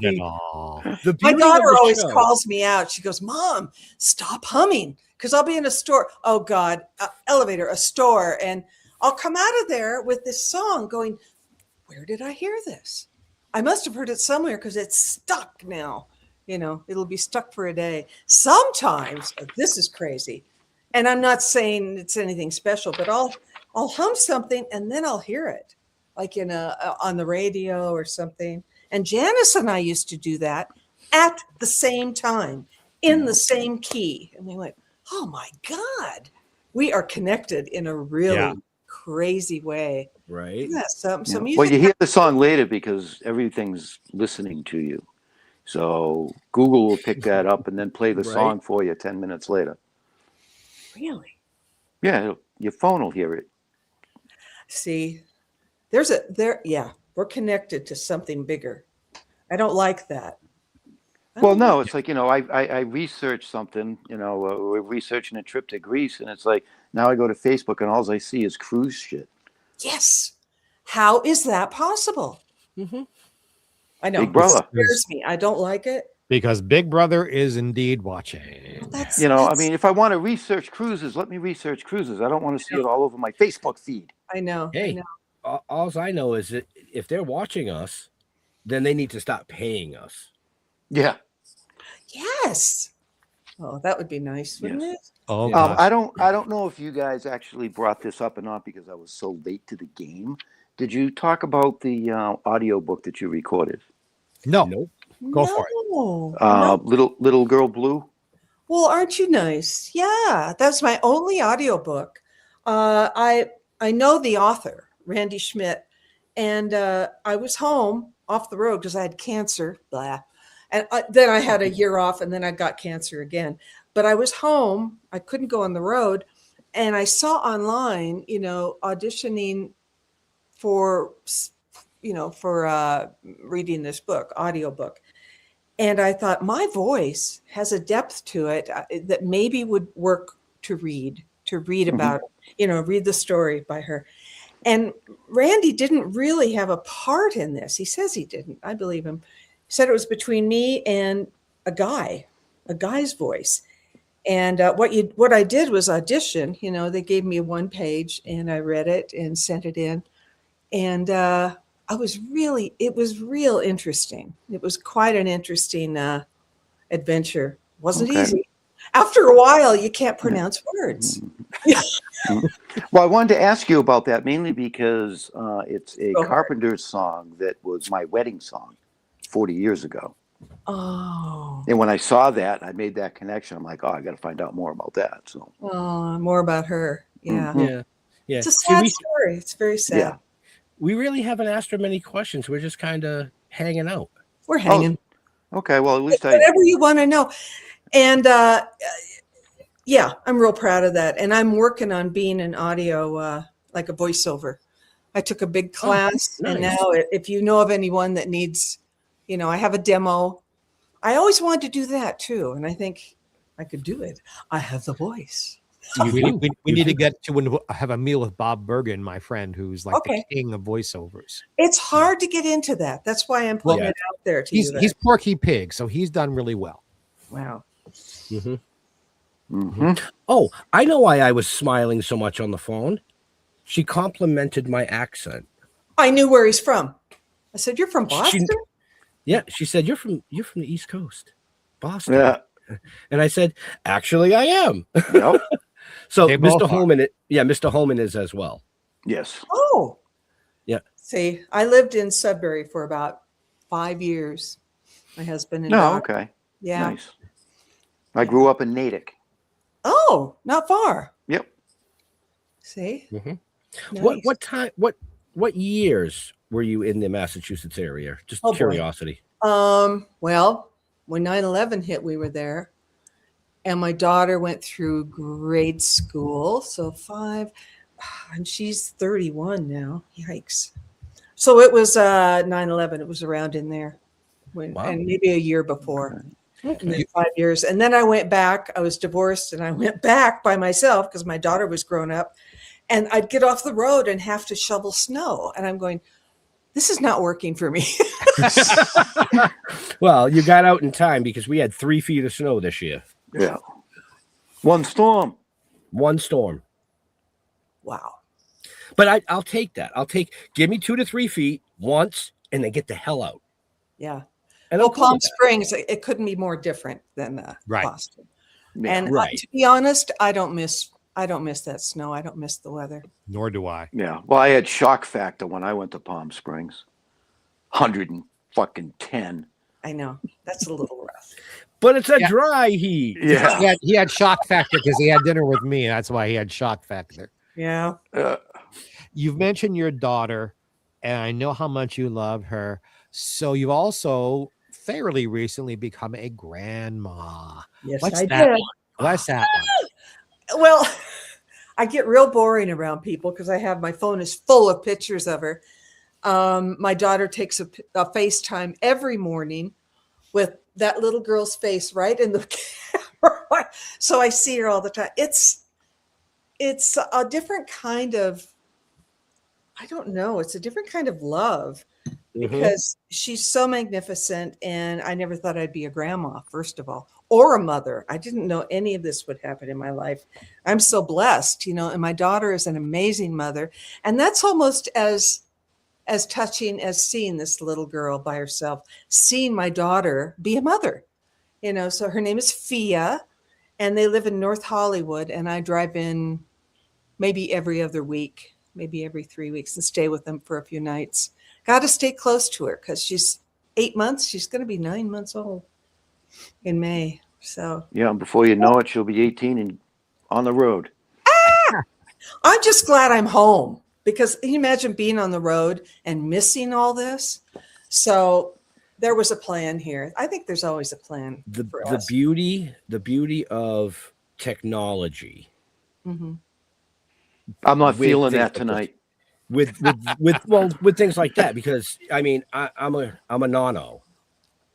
the My beauty of daughter the always show- calls me out. She goes, Mom, stop humming. Because I'll be in a store. Oh, God, elevator, a store. And I'll come out of there with this song going, where did I hear this? I must have heard it somewhere because it's stuck now. You know, it'll be stuck for a day. Sometimes, this is crazy. And I'm not saying it's anything special, but I'll hum something and then I'll hear it. Like on the radio or something. And Janice and I used to do that at the same time, in the same key. And we went, oh my God, we are connected in a really crazy way. Right. Yeah, so music. Well, you hear the song later because everything's listening to you. So Google will pick that up and then play the song for you 10 minutes later. Really? Yeah, your phone will hear it. See, we're connected to something bigger. I don't like that. Well, no, it's like, I researched something, we're researching a trip to Greece, and it's like, now I go to Facebook and all I see is cruise shit. Yes. How is that possible? Mm-hmm. I know. Big Brother. It scares me. I don't like it. Because Big Brother is indeed watching. I mean, if I want to research cruises, let me research cruises. I don't want to see it all over my Facebook feed. I know. Hey, all I know is that if they're watching us, then they need to stop paying us. Yeah. Yes. Oh, that would be nice, wouldn't it? Oh, I don't know if you guys actually brought this up or not because I was so late to the game. Did you talk about the audio book that you recorded? No. Nope. Go for it. No. Little Girl Blue. Well, aren't you nice? Yeah, that's my only audiobook. I know the author, Randy Schmidt, and I was home off the road because I had cancer. Blah. And then I had a year off, and then I got cancer again. But I was home. I couldn't go on the road. And I saw online, auditioning for, reading this book, audiobook. And I thought my voice has a depth to it that maybe would work to read about, read the story by her. And Randy didn't really have a part in this. He says he didn't. I believe him. He said it was between me and a guy's voice. And what I did was audition. They gave me one page, and I read it and sent it in. And it was real interesting. It was quite an interesting adventure. Wasn't easy. After a while, you can't pronounce words. Well, I wanted to ask you about that mainly because it's a Carpenter's song that was my wedding song 40 years ago. Oh. And when I saw that, I made that connection. I'm like, I got to find out more about that. So. More about her. Yeah. Yeah. It's a sad story. It's very sad. Yeah. We really haven't asked her many questions. We're just kind of hanging out. We're hanging. Okay. Well, at least whatever you want to know. And I'm real proud of that. And I'm working on being an audio, like a voiceover. I took a big class, nice. And now if you know of anyone that needs, I have a demo. I always wanted to do that too. And I think I could do it. I have the voice. We need to get to have a meal with Bob Bergen, my friend, who's like the king of voiceovers. It's hard to get into that. That's why I'm putting it out there to you. He's Porky Pig, so he's done really well. Wow. Mm-hmm. Mm-hmm. Oh, I know why I was smiling so much on the phone. She complimented my accent. I knew where he's from. I said, "You're from Boston?" She said, "You're from the East Coast, Boston." Yeah. And I said, "Actually, I am." Yep. So Mr. Holman is as well. Yes. Oh. Yeah. See, I lived in Sudbury for about 5 years. My husband and daughter. Okay. Yeah. Nice. I grew up in Natick. Oh, not far. Yep. See? Mm-hmm. Nice. What years were you in the Massachusetts area? Just curiosity. Well, when 9/11 hit, we were there. And my daughter went through grade school. So 5, and she's 31 now. Yikes. So it was 9/11. It was around in there. And maybe a year before. Okay. 5 years. And then I went back. I was divorced, and I went back by myself because my daughter was grown up. And I'd get off the road and have to shovel snow. And I'm going, this is not working for me. Well, you got out in time because we had 3 feet of snow this year. Yeah. One storm. Wow. But I'll take that. Give me 2 to 3 feet once and then get the hell out. Yeah. And Palm Springs, it couldn't be more different than Boston. Yeah, and to be honest, I don't miss that snow. I don't miss the weather. Nor do I. Yeah. Well, I had shock factor when I went to Palm Springs. 110. I know. That's a little rough. But it's a dry heat. Yeah. He had shock factor because he had dinner with me. That's why he had shock factor. Yeah. You've mentioned your daughter, and I know how much you love her. So you've also fairly recently become a grandma. Yes, What's I that did. one? What's that one? Well, I get real boring around people because my phone is full of pictures of her. My daughter takes a FaceTime every morning with that little girl's face right in the camera. So I see her all the time. It's a different kind of, I don't know. It's a different kind of love because she's so magnificent. And I never thought I'd be a grandma, first of all, or a mother. I didn't know any of this would happen in my life. I'm so blessed, and my daughter is an amazing mother. And that's almost as touching as seeing this little girl by herself, seeing my daughter be a mother, so her name is Fia and they live in North Hollywood. And I drive in maybe every other week, maybe every 3 weeks and stay with them for a few nights. Got to stay close to her because she's 8 months. She's going to be 9 months old in May. So yeah, before you know it, she'll be 18 and on the road. I'm just glad I'm home. Because can you imagine being on the road and missing all this? So there was a plan here. I think there's always a plan for The us. beauty of technology. Mhm. I'm not with feeling things that like this. tonight. with things like that, because I mean I'm a nonno,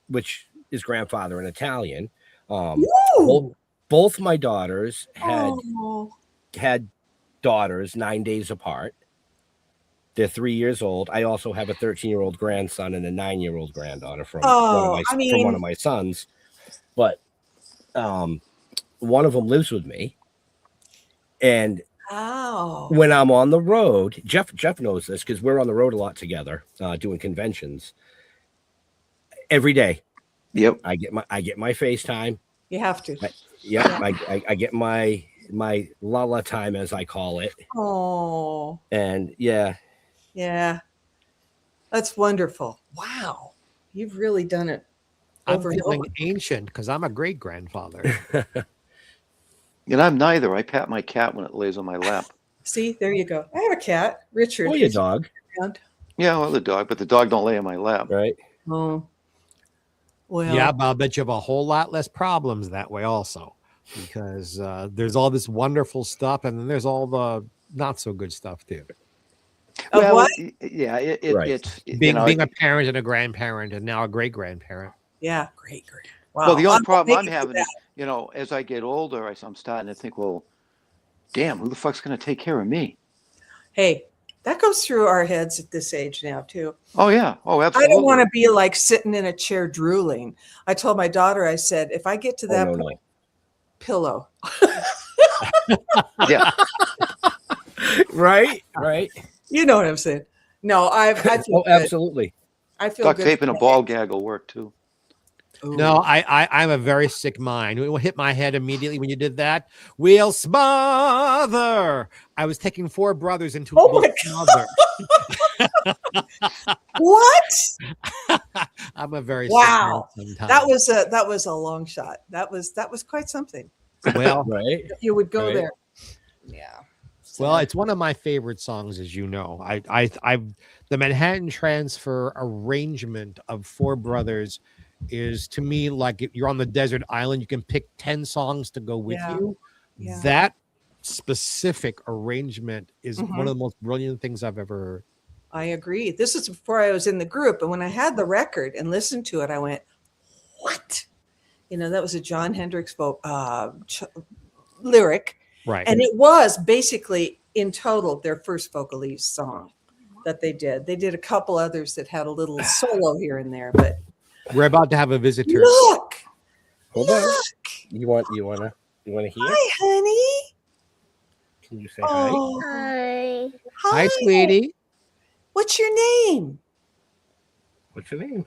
which is grandfather in Italian. Both, Ooh. both my daughters Oh. had daughters 9 days apart. They're 3 years old. I also have a 13-year-old grandson and a 9-year-old granddaughter from Oh, I from one mean, of my sons. But one of them lives with me, and wow. when I'm on the road, Jeff knows this because we're on the road a lot together, doing conventions every day. Yep. I get my FaceTime. You have to. I get my Lala time, as I call it. Oh. And yeah. That's wonderful. Wow. You've really done it. I'm Over and feeling over. ancient because I'm a great grandfather. And I'm neither. I pat my cat when it lays on my lap. See, there you go. I have a cat, Richard. Oh, your Is he dog. around? Yeah, well, the dog, but the dog don't lay on my lap. Right. Oh. Well. Yeah, but I'll bet you have a whole lot less problems that way also, because there's all this wonderful stuff and then there's all the not so good stuff too. Well, what? yeah, Right. it's Being a parent and a grandparent and now a great grandparent. Yeah, great. Wow. well, the only I'm problem I'm thinking of having is, as I get older, I'm starting to think, well, damn, who the fuck's going to take care of me? Hey, that goes through our heads at this age now too. Oh yeah, oh I absolutely. don't want to be like sitting in a chair drooling. I told my daughter, I said, if I get to that point, pillow. Yeah. Right. You know what I'm saying? No, I feel good. Absolutely. I feel Duct good. tape and a ball gag will work too. Ooh. No, I'm a very sick mind. It will hit my head immediately when you did that. We'll smother. I was taking 4 brothers into Oh we'll my smother. What? I'm a very Wow. sick man sometimes. That was a long shot. That was quite something. Well, Right. If you would go Right. there. Yeah. well, it's one of my favorite songs, as you know. The Manhattan Transfer arrangement of 4 brothers is to me like if you're on the desert island, you can pick 10 songs to go with you. Yeah. That specific arrangement is one of the most brilliant things I've ever heard. I agree. This is before I was in the group. And when I had the record and listened to it, I went, what? That was a John Hendricks lyric. Right. And it was basically in total their first vocalese song that they did. They did a couple others that had a little solo here and there, but We're about to have a visitor. look. Hold on. You want to hear? Hi, honey. Can you say hi? Oh, Hi. Hi, sweetie. What's your name? What's your name?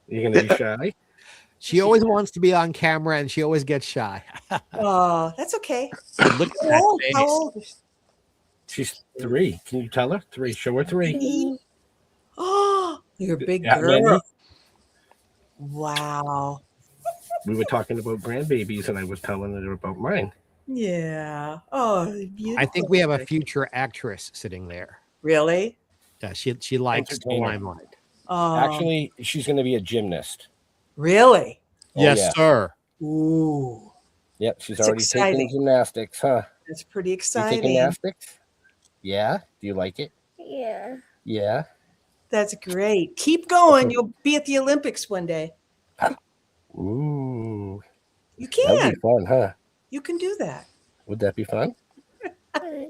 You're gonna be shy? She always wants to be on camera and she always gets shy. Oh, that's okay. Look at that face. How old is She's 3. Can you tell her 3? Show her 3. she? Oh, you're a big Yeah, girl. Wendy. Wow. We were talking about grandbabies, and I was telling her about mine. Yeah. Oh, beautiful. I think we have a future actress sitting there. Really? Yeah, she likes the Entertainer. limelight. Oh, Actually, she's going to be a gymnast. really? Oh, Yes, yeah. sir. Ooh, Yep, she's That's already exciting. taking gymnastics, huh? that's pretty You take exciting. gymnastics? Yeah. Do you like it? Yeah. Yeah. That's great. Keep going. You'll be at the Olympics one day. Ooh, You that'd can. be fun, huh? You can do that. Would that be fun?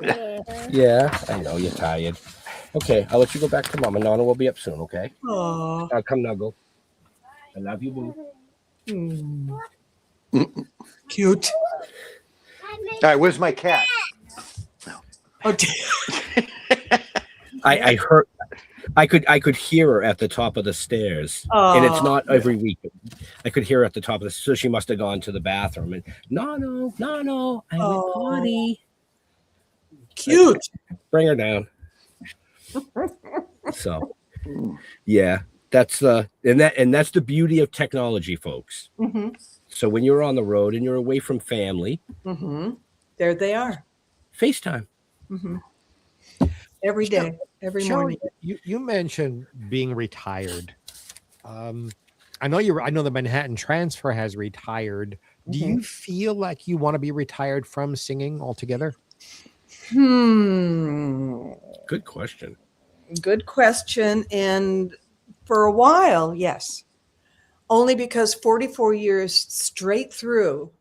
Yeah. Yeah, I know you're tired. Okay, I'll let you go back to Mama. Nana will be up soon, okay? Oh. Come Nuggle. I love you, boo. Cute. All right, where's my cat? Oh, I heard. I could hear her at the top of the stairs, and it's not every week. I could hear her at the top of the. So she must have gone to the bathroom and no, I went potty. cute. Bring her down. So, yeah, that's and that's the beauty of technology, folks. Mm-hmm. So when you're on the road and you're away from family, Mm-hmm. There they are. FaceTime. Mm-hmm. every day, every Cheryl, morning. you mentioned being retired. I know the Manhattan Transfer has retired. Do Mhm. you feel like you want to be retired from singing altogether? Good question. Good question. And for a while, yes. Only because 44 years straight through,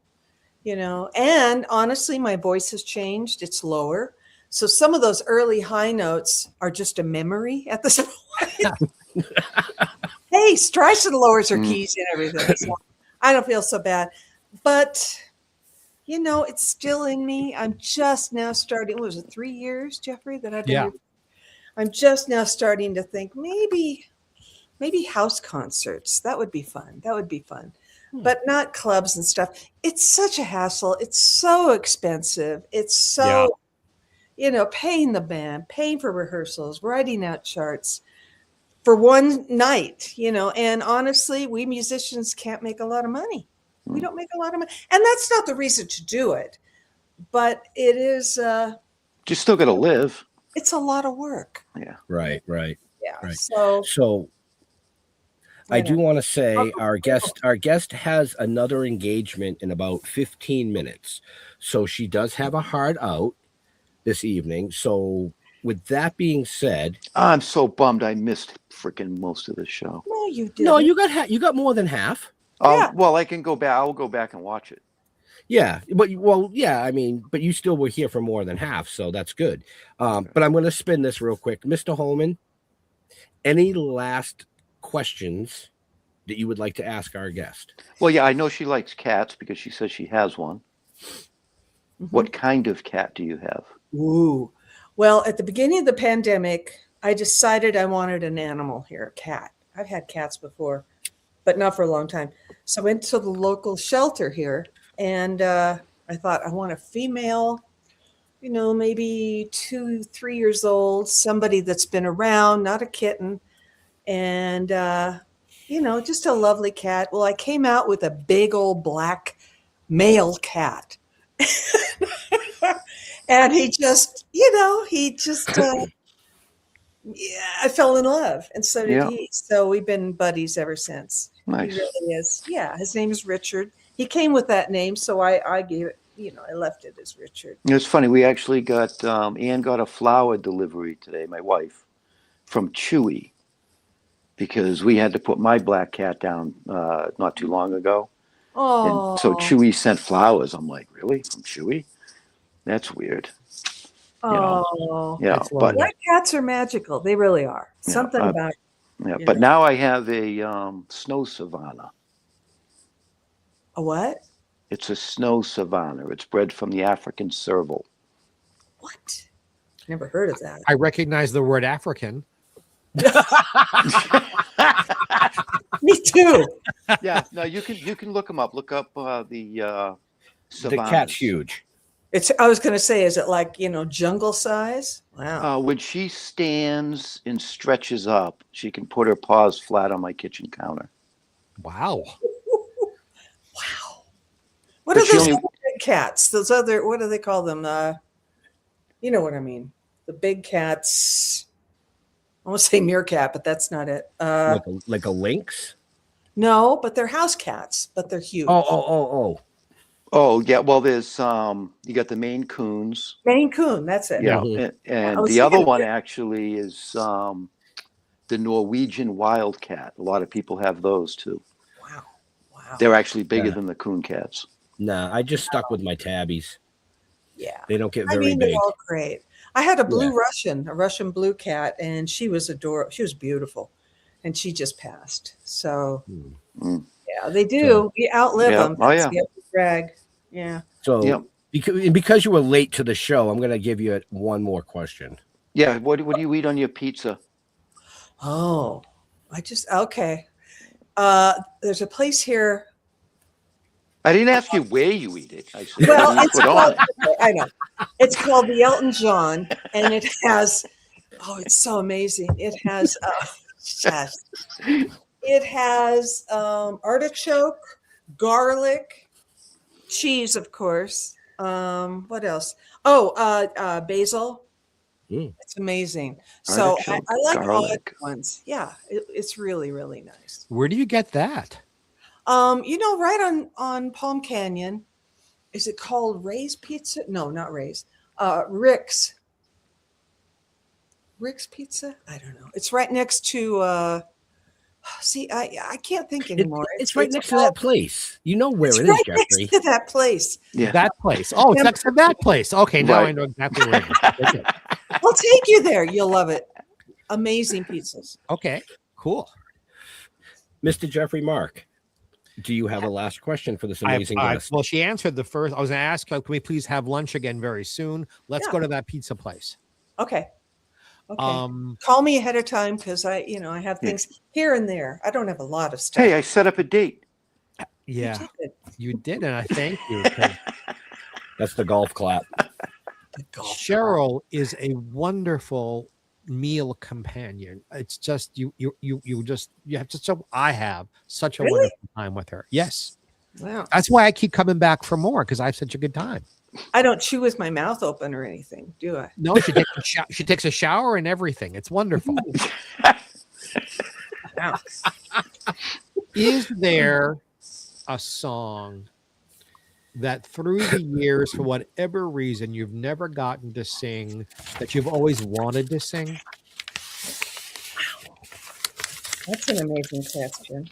and honestly, my voice has changed. It's lower. So some of those early high notes are just a memory at this point. Hey, Streisand lowers her keys and everything. So I don't feel so bad. But, it's still in me. I'm just now starting. What was it, 3 years, Jeffrey, that I've been Yeah. here? I'm just now starting to think maybe house concerts. That would be fun. But not clubs and stuff. It's such a hassle. It's so expensive. It's so, paying the band, paying for rehearsals, writing out charts for one night, and honestly, we musicians can't make a lot of money. We don't make a lot of money. And that's not the reason to do it, but it is, You still got to live. it's a lot of work. Yeah. Right. Yeah. Right. So So I do want to say our guest has another engagement in about 15 minutes. So she does have a hard out this evening. So with that being said, I'm so bummed I missed freaking most of the show. no, you didn't. no, you got more than half. Yeah. Well, I can go back. I'll go back and watch it. Yeah, but I mean, but you still were here for more than half, so that's good. But I'm going to spin this real quick, Mr. Holman. Any last questions that you would like to ask our guest? Well, yeah, I know she likes cats because she says she has one. What kind of cat do you have? Ooh. Well, at the beginning of the pandemic, I decided I wanted an animal here, a cat. I've had cats before, but not for a long time. So I went to the local shelter here, and I thought I want a female, maybe 2-3 years old, somebody that's been around, not a kitten, and just a lovely cat. Well, I came out with a big old black male cat. And he just, I fell in love, and so did he. So we've been buddies ever since. Nice. He really is. Yeah, his name is Richard. He came with that name, so I gave it, I left it as Richard. It's funny. We actually got, Ann got a flower delivery today, my wife, from Chewy, because we had to put my black cat down not too long ago. Oh, And so Chewy sent flowers. I'm like, really? From Chewy? That's weird. oh, Yeah, That's but lovely. black cats are magical. They really are. Yeah, Something about yeah, you but know. now I have a snow savanna. A what? It's a snow savanna. It's bred from the African serval. What? Never heard of that. I recognize the word African. Me too. Yeah, no, you can look them up. Look up the The cat's huge. I was going to say, is it like, jungle size? Wow. When she stands and stretches up, she can put her paws flat on my kitchen counter. Wow. Wow. What But are she those only- other big cats? Those other, what do they call them? You know what I mean? The big cats. I want to say meerkat, but that's not it. Like a lynx? No, but they're house cats, but they're huge. Oh, yeah. Well, there's you got the Maine Coons. Maine Coon, that's it. Yeah, Mhm. and I was the other thinking- one actually is the Norwegian wildcat. A lot of people have those too. Wow. They're actually bigger Yeah. than the coon cats. Nah, I just stuck with my tabbies. Yeah. They don't get I very mean, big. they're all great. I had a blue Yeah. a Russian blue cat, and she was adorable. She was beautiful, and she just passed. So, yeah, they do. We outlive Yeah. them. Oh, That's yeah. the other drag. Yeah. So Yep. because you were late to the show, I'm going to give you one more question. Yeah. What do you eat on your pizza? Oh, okay. There's a place here. I didn't ask you where you eat it. I said, Well, what do you it's put on called, it? I know. It's called the Elton John, and it has, it's so amazing. It has, yes. It has artichoke, garlic, cheese, of course. What else? Oh, basil, It's amazing. So I Artichoke like odd garlic. ones. Yeah, it's really, really nice. Where do you get that? Right on Palm Canyon. Is it called Ray's Pizza? No, not Ray's. Rick's. Rick's Pizza? I don't know. It's right next to see, I can't think anymore. It's right next to that place. You know where It's it is, right Jeffrey. next to that place. Yeah. That place. Oh, it's next to that place. Okay, now Right. I know exactly where it is. Okay. I'll take you there. You'll love it. Amazing pizzas. Okay, cool. Mr. Jeffrey Mark, do you have a last question for this amazing guest? Well, she answered the first. I was going to ask, can we please have lunch again very soon? Let's go to that pizza place. Okay. Call me ahead of time because I have things here and there. I don't have a lot of stuff. Hey, I set up a date. Yeah, you did, and I thank you. That's the golf clap. Cheryl is a wonderful meal companion. It's just you have such a wonderful time with her. Yes. Wow. That's why I keep coming back for more, because I have such a good time. I don't chew with my mouth open or anything, do I? No, she takes a shower and everything. It's wonderful. Wow. Is there a song that through the years, for whatever reason, you've never gotten to sing that you've always wanted to sing? That's an amazing question.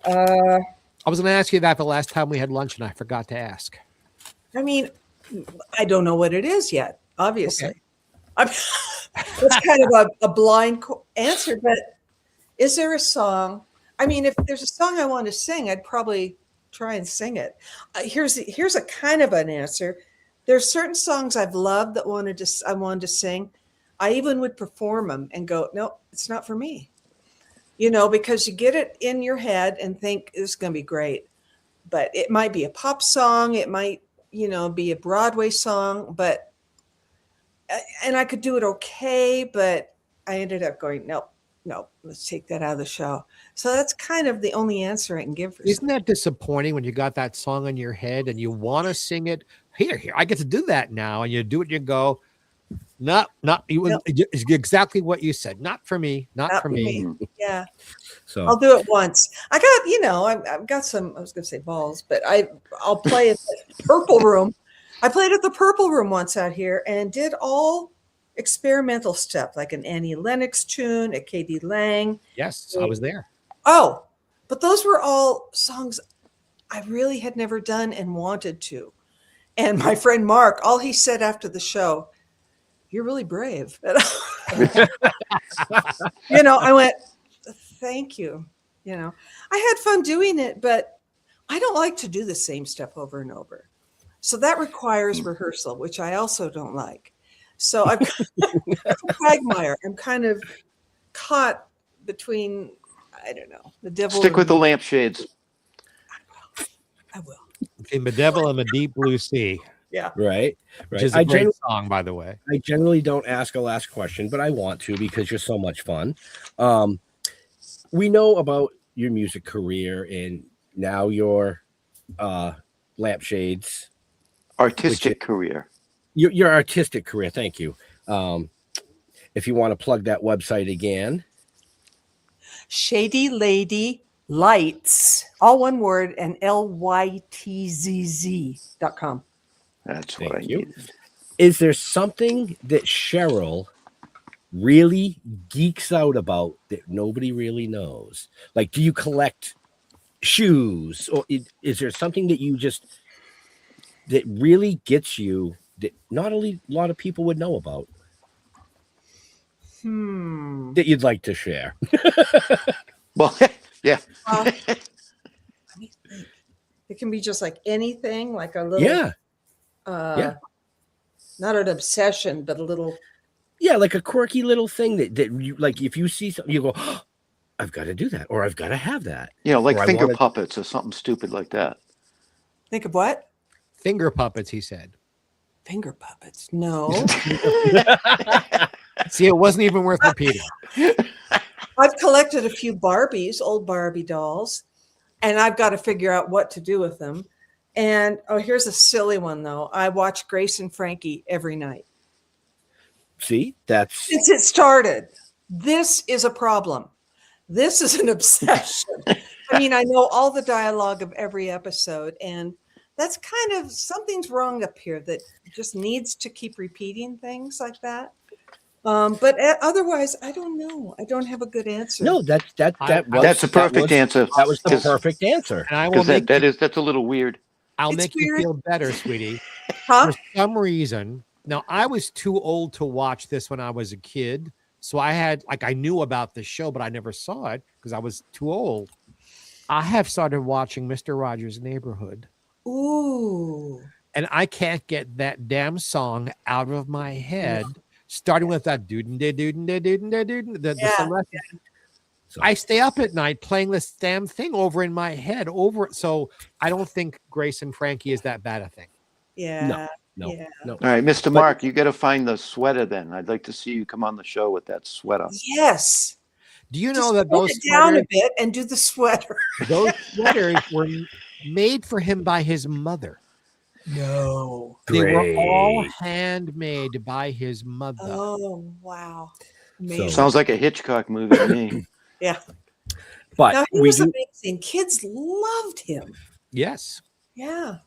I was going to ask you that the last time we had lunch, and I forgot to ask. I mean, I don't know what it is yet, obviously. Okay. It's kind of a blind answer, but is there a song? I mean, if there's a song I want to sing, I'd probably try and sing it. Here's a kind of an answer. There's certain songs I've loved that I wanted to sing. I even would perform them and go, no, it's not for me. Because you get it in your head and think this is going to be great. But it might be a pop song. It might, be a Broadway song. And I could do it okay, but I ended up going, no, let's take that out of the show. So that's kind of the only answer I can give. Isn't that disappointing when you got that song in your head and you want to sing it? Here, I get to do that now. And you do it, you go, not you. Nope. It's exactly what you said. Not for me. Not for me. Yeah. So I'll do it once. I got, I've got some, I was going to say balls, but I'll play at the Purple Room. I played at the Purple Room once out here and did all experimental stuff, like an Annie Lennox tune, a Katie Lang. Yes, I was there. Oh, but those were all songs I really had never done and wanted to. And my friend Mark, all he said after the show, "You're really brave." I went, "Thank you." I had fun doing it, but I don't like to do the same stuff over and over. So that requires rehearsal, which I also don't like. So I'm a quagmire. I'm kind of caught between, I don't know, the devil. Stick with the lampshades. I will. Between the devil and the deep blue sea. Yeah. right. Which is a great song, by the way. I generally don't ask a last question, but I want to because you're so much fun. We know about your music career and now your lampshades. Artistic career. Your artistic career. Thank you. If you want to plug that website again. Shady Lady Lights, all one word, and lytzz.com. That's what Thank I you. needed. Is there something that Cheryl really geeks out about that nobody really knows? Like, do you collect shoes, or is there something that you that really gets you that not only a lot of people would know about that you'd like to share? Well, yeah. It can be just like anything, like a little, not an obsession, but a little. Yeah, like a quirky little thing that you like. If you see something, you go, oh, "I've got to do that," or "I've got to have that." Like Or finger puppets or something stupid like that. Think of what? Finger puppets, he said. Finger puppets. No. See, it wasn't even worth repeating. I've collected a few Barbies, old Barbie dolls, and I've got to figure out what to do with them. And here's a silly one, though. I watch Grace and Frankie every night. See, that's Since it started, this is a problem. This is an obsession. I mean, I know all the dialogue of every episode, and that's kind of something's wrong up here that just needs to keep repeating things like that. But otherwise, I don't know. I don't have a good answer. no, that's That's a perfect answer. That was the 'Cause- perfect answer. And I will Because make that's a little weird. I'll It's make you weird. feel better, sweetie. Huh? For some reason, now I was too old to watch this when I was a kid. So I knew about the show, but I never saw it because I was too old. I have started watching Mr. Rogers' Neighborhood, Ooh. and I can't get that damn song out of my head, starting with that the Yeah. Celeste. I stay up at night playing this damn thing over in my head. So I don't think Grace and Frankie is that bad a thing. Yeah. No, Yeah. no. All right, Mr. Mark, you got to find the sweater then. I'd like to see you come on the show with that sweater. Yes. Do you Just know that put those it down a sweaters, bit and do the sweater. those sweaters were made for him by his mother? No. They were all Great. handmade by his mother. Oh, wow. Amazing. Sounds like a Hitchcock movie to me. Yeah. But Now, he we was do amazing. Kids loved him. Yes. Yeah.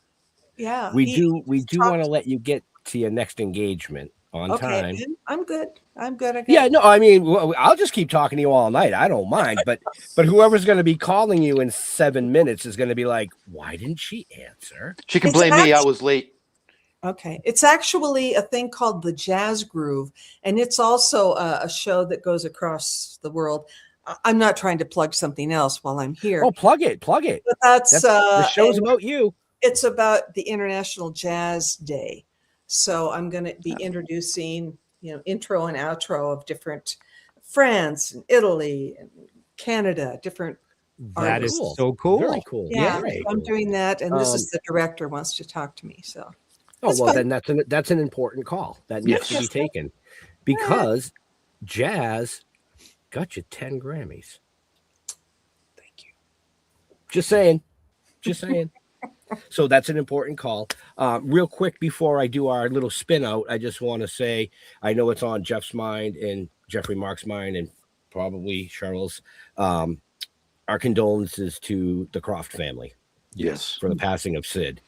Yeah. we He- do talked- want to let you get to your next engagement on Okay. time. man, I'm good. I got Yeah, no, I mean, I'll just keep talking to you all night. I don't mind, but whoever's going to be calling you in 7 minutes is going to be like, why didn't she answer? She can It's blame me. I actually- was late. Okay. It's actually a thing called the Jazz Groove, and it's also a show that goes across the world. I'm not trying to plug something else while I'm here, Oh, plug it. but that's The show's and about you. it's about the International Jazz Day. So I'm going to be introducing, intro and outro of different France and Italy and Canada, different. That is Cool. so cool. Very cool. Yeah, Very I'm cool. doing that, and this Um, is the director wants to talk to me. So Oh, That's well, fine. then that's an important call that needs to be Yes. taken because jazz got you 10 Grammys. thank you. Just saying. Just saying. So that's an important call. Real quick before I do our little spin out, I just want to say I know it's on Jeff's mind and Jeffrey Mark's mind and probably Cheryl's. Our condolences to the Croft family Yes. for the passing of Sid.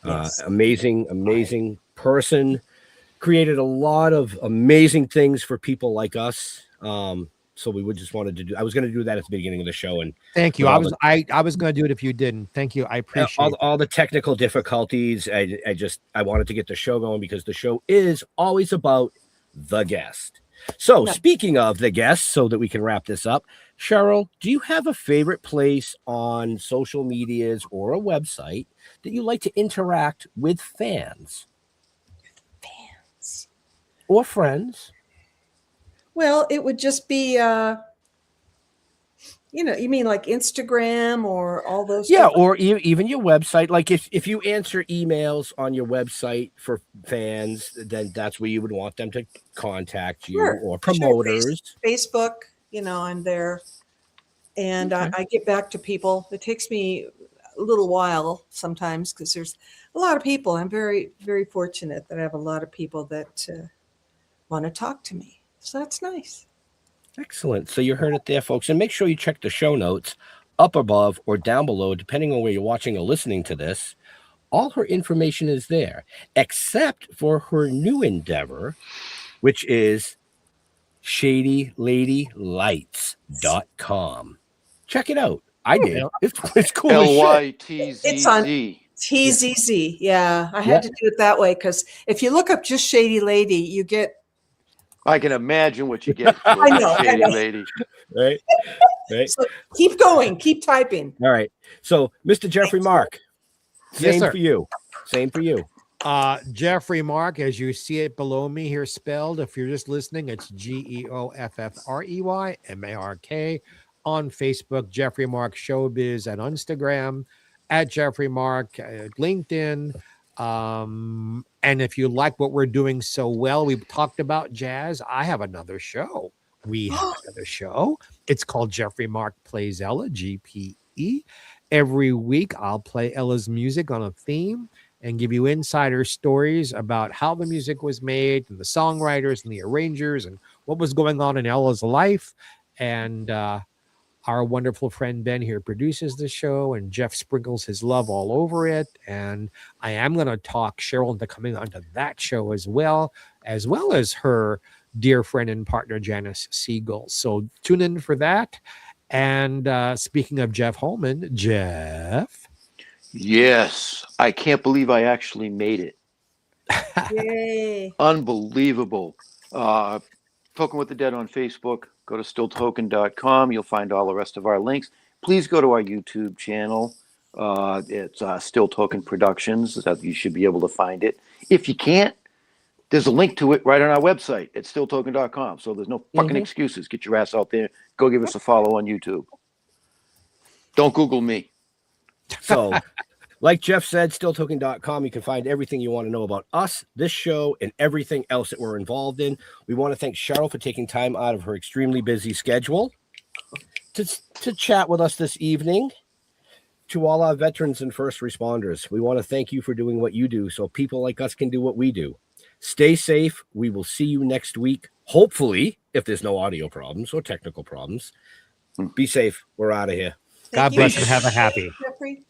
Yes. Amazing person. Created a lot of amazing things for people like us. So we would just wanted to do. I was going to do that at the beginning of the show, and Thank you. But I all was I was going to do it if you didn't. Thank you. I appreciate all the technical difficulties. I wanted to get the show going because the show is always about the guest. So Yeah. speaking of the guest, so that we can wrap this up, Cheryl, do you have a favorite place on social medias or a website that you like to interact with fans Fans. or friends? Well, it would just be, you mean like Instagram or all those? Yeah, different- or even your website. Like if you answer emails on your website for fans, then that's where you would want them to contact you Sure, or sure. promoters. Facebook, I'm there, and Okay. I get back to people. It takes me a little while sometimes because there's a lot of people. I'm very, very fortunate that I have a lot of people that want to talk to me. So that's nice. Excellent. So you heard it there, folks. And make sure you check the show notes up above or down below, depending on where you're watching or listening to this. All her information is there, except for her new endeavor, which is ShadyLadyLights.com. Check it out. I did. It's cool as shit. It's on- LYTZZ. TZZ. Yeah, I had to do it that way because if you look up just Shady Lady, you get. I can imagine what you get. For I know, I Shady know. Lady. Right? Right. So keep going, keep typing. All right. So, Mr. Jeffrey Mark, Yes, same sir. for you. Same for you. Jeffrey Mark, as you see it below me here spelled. If you're just listening, it's GEOFFREYMARK. On Facebook, Jeffrey Mark Showbiz, and Instagram at Jeffrey Mark, LinkedIn. And if you like what we're doing so well, we've talked about jazz. I have another show. We have another show. It's called Jeffrey Mark Plays Ella, GPE. Every week, I'll play Ella's music on a theme. and give you insider stories about how the music was made and the songwriters and the arrangers and what was going on in Ella's life. And our wonderful friend Ben here produces the show, and Jeff sprinkles his love all over it. And I am going to talk Cheryl into coming onto that show as well as her dear friend and partner, Janice Siegel. So tune in for that. And speaking of Jeff Holman, Jeff. Yes, I can't believe I actually made it. Yay. Unbelievable. Toking with the Dead on Facebook. Go to stilltoken.com. You'll find all the rest of our links. Please go to our YouTube channel. It's Still Token Productions. That you should be able to find it. If you can't, there's a link to it right on our website at stilltoken.com. So there's no fucking excuses. Get your ass out there. Go give us a follow on YouTube. Don't Google me. So, like Jeff said, stilltoken.com, you can find everything you want to know about us, this show, and everything else that we're involved in. We want to thank Cheryl for taking time out of her extremely busy schedule to chat with us this evening. To all our veterans and first responders, we want to thank you for doing what you do so people like us can do what we do. Stay safe. We will see you next week. Hopefully, if there's no audio problems or technical problems. Be safe. We're out of here. God bless and have a happy. Jeffrey.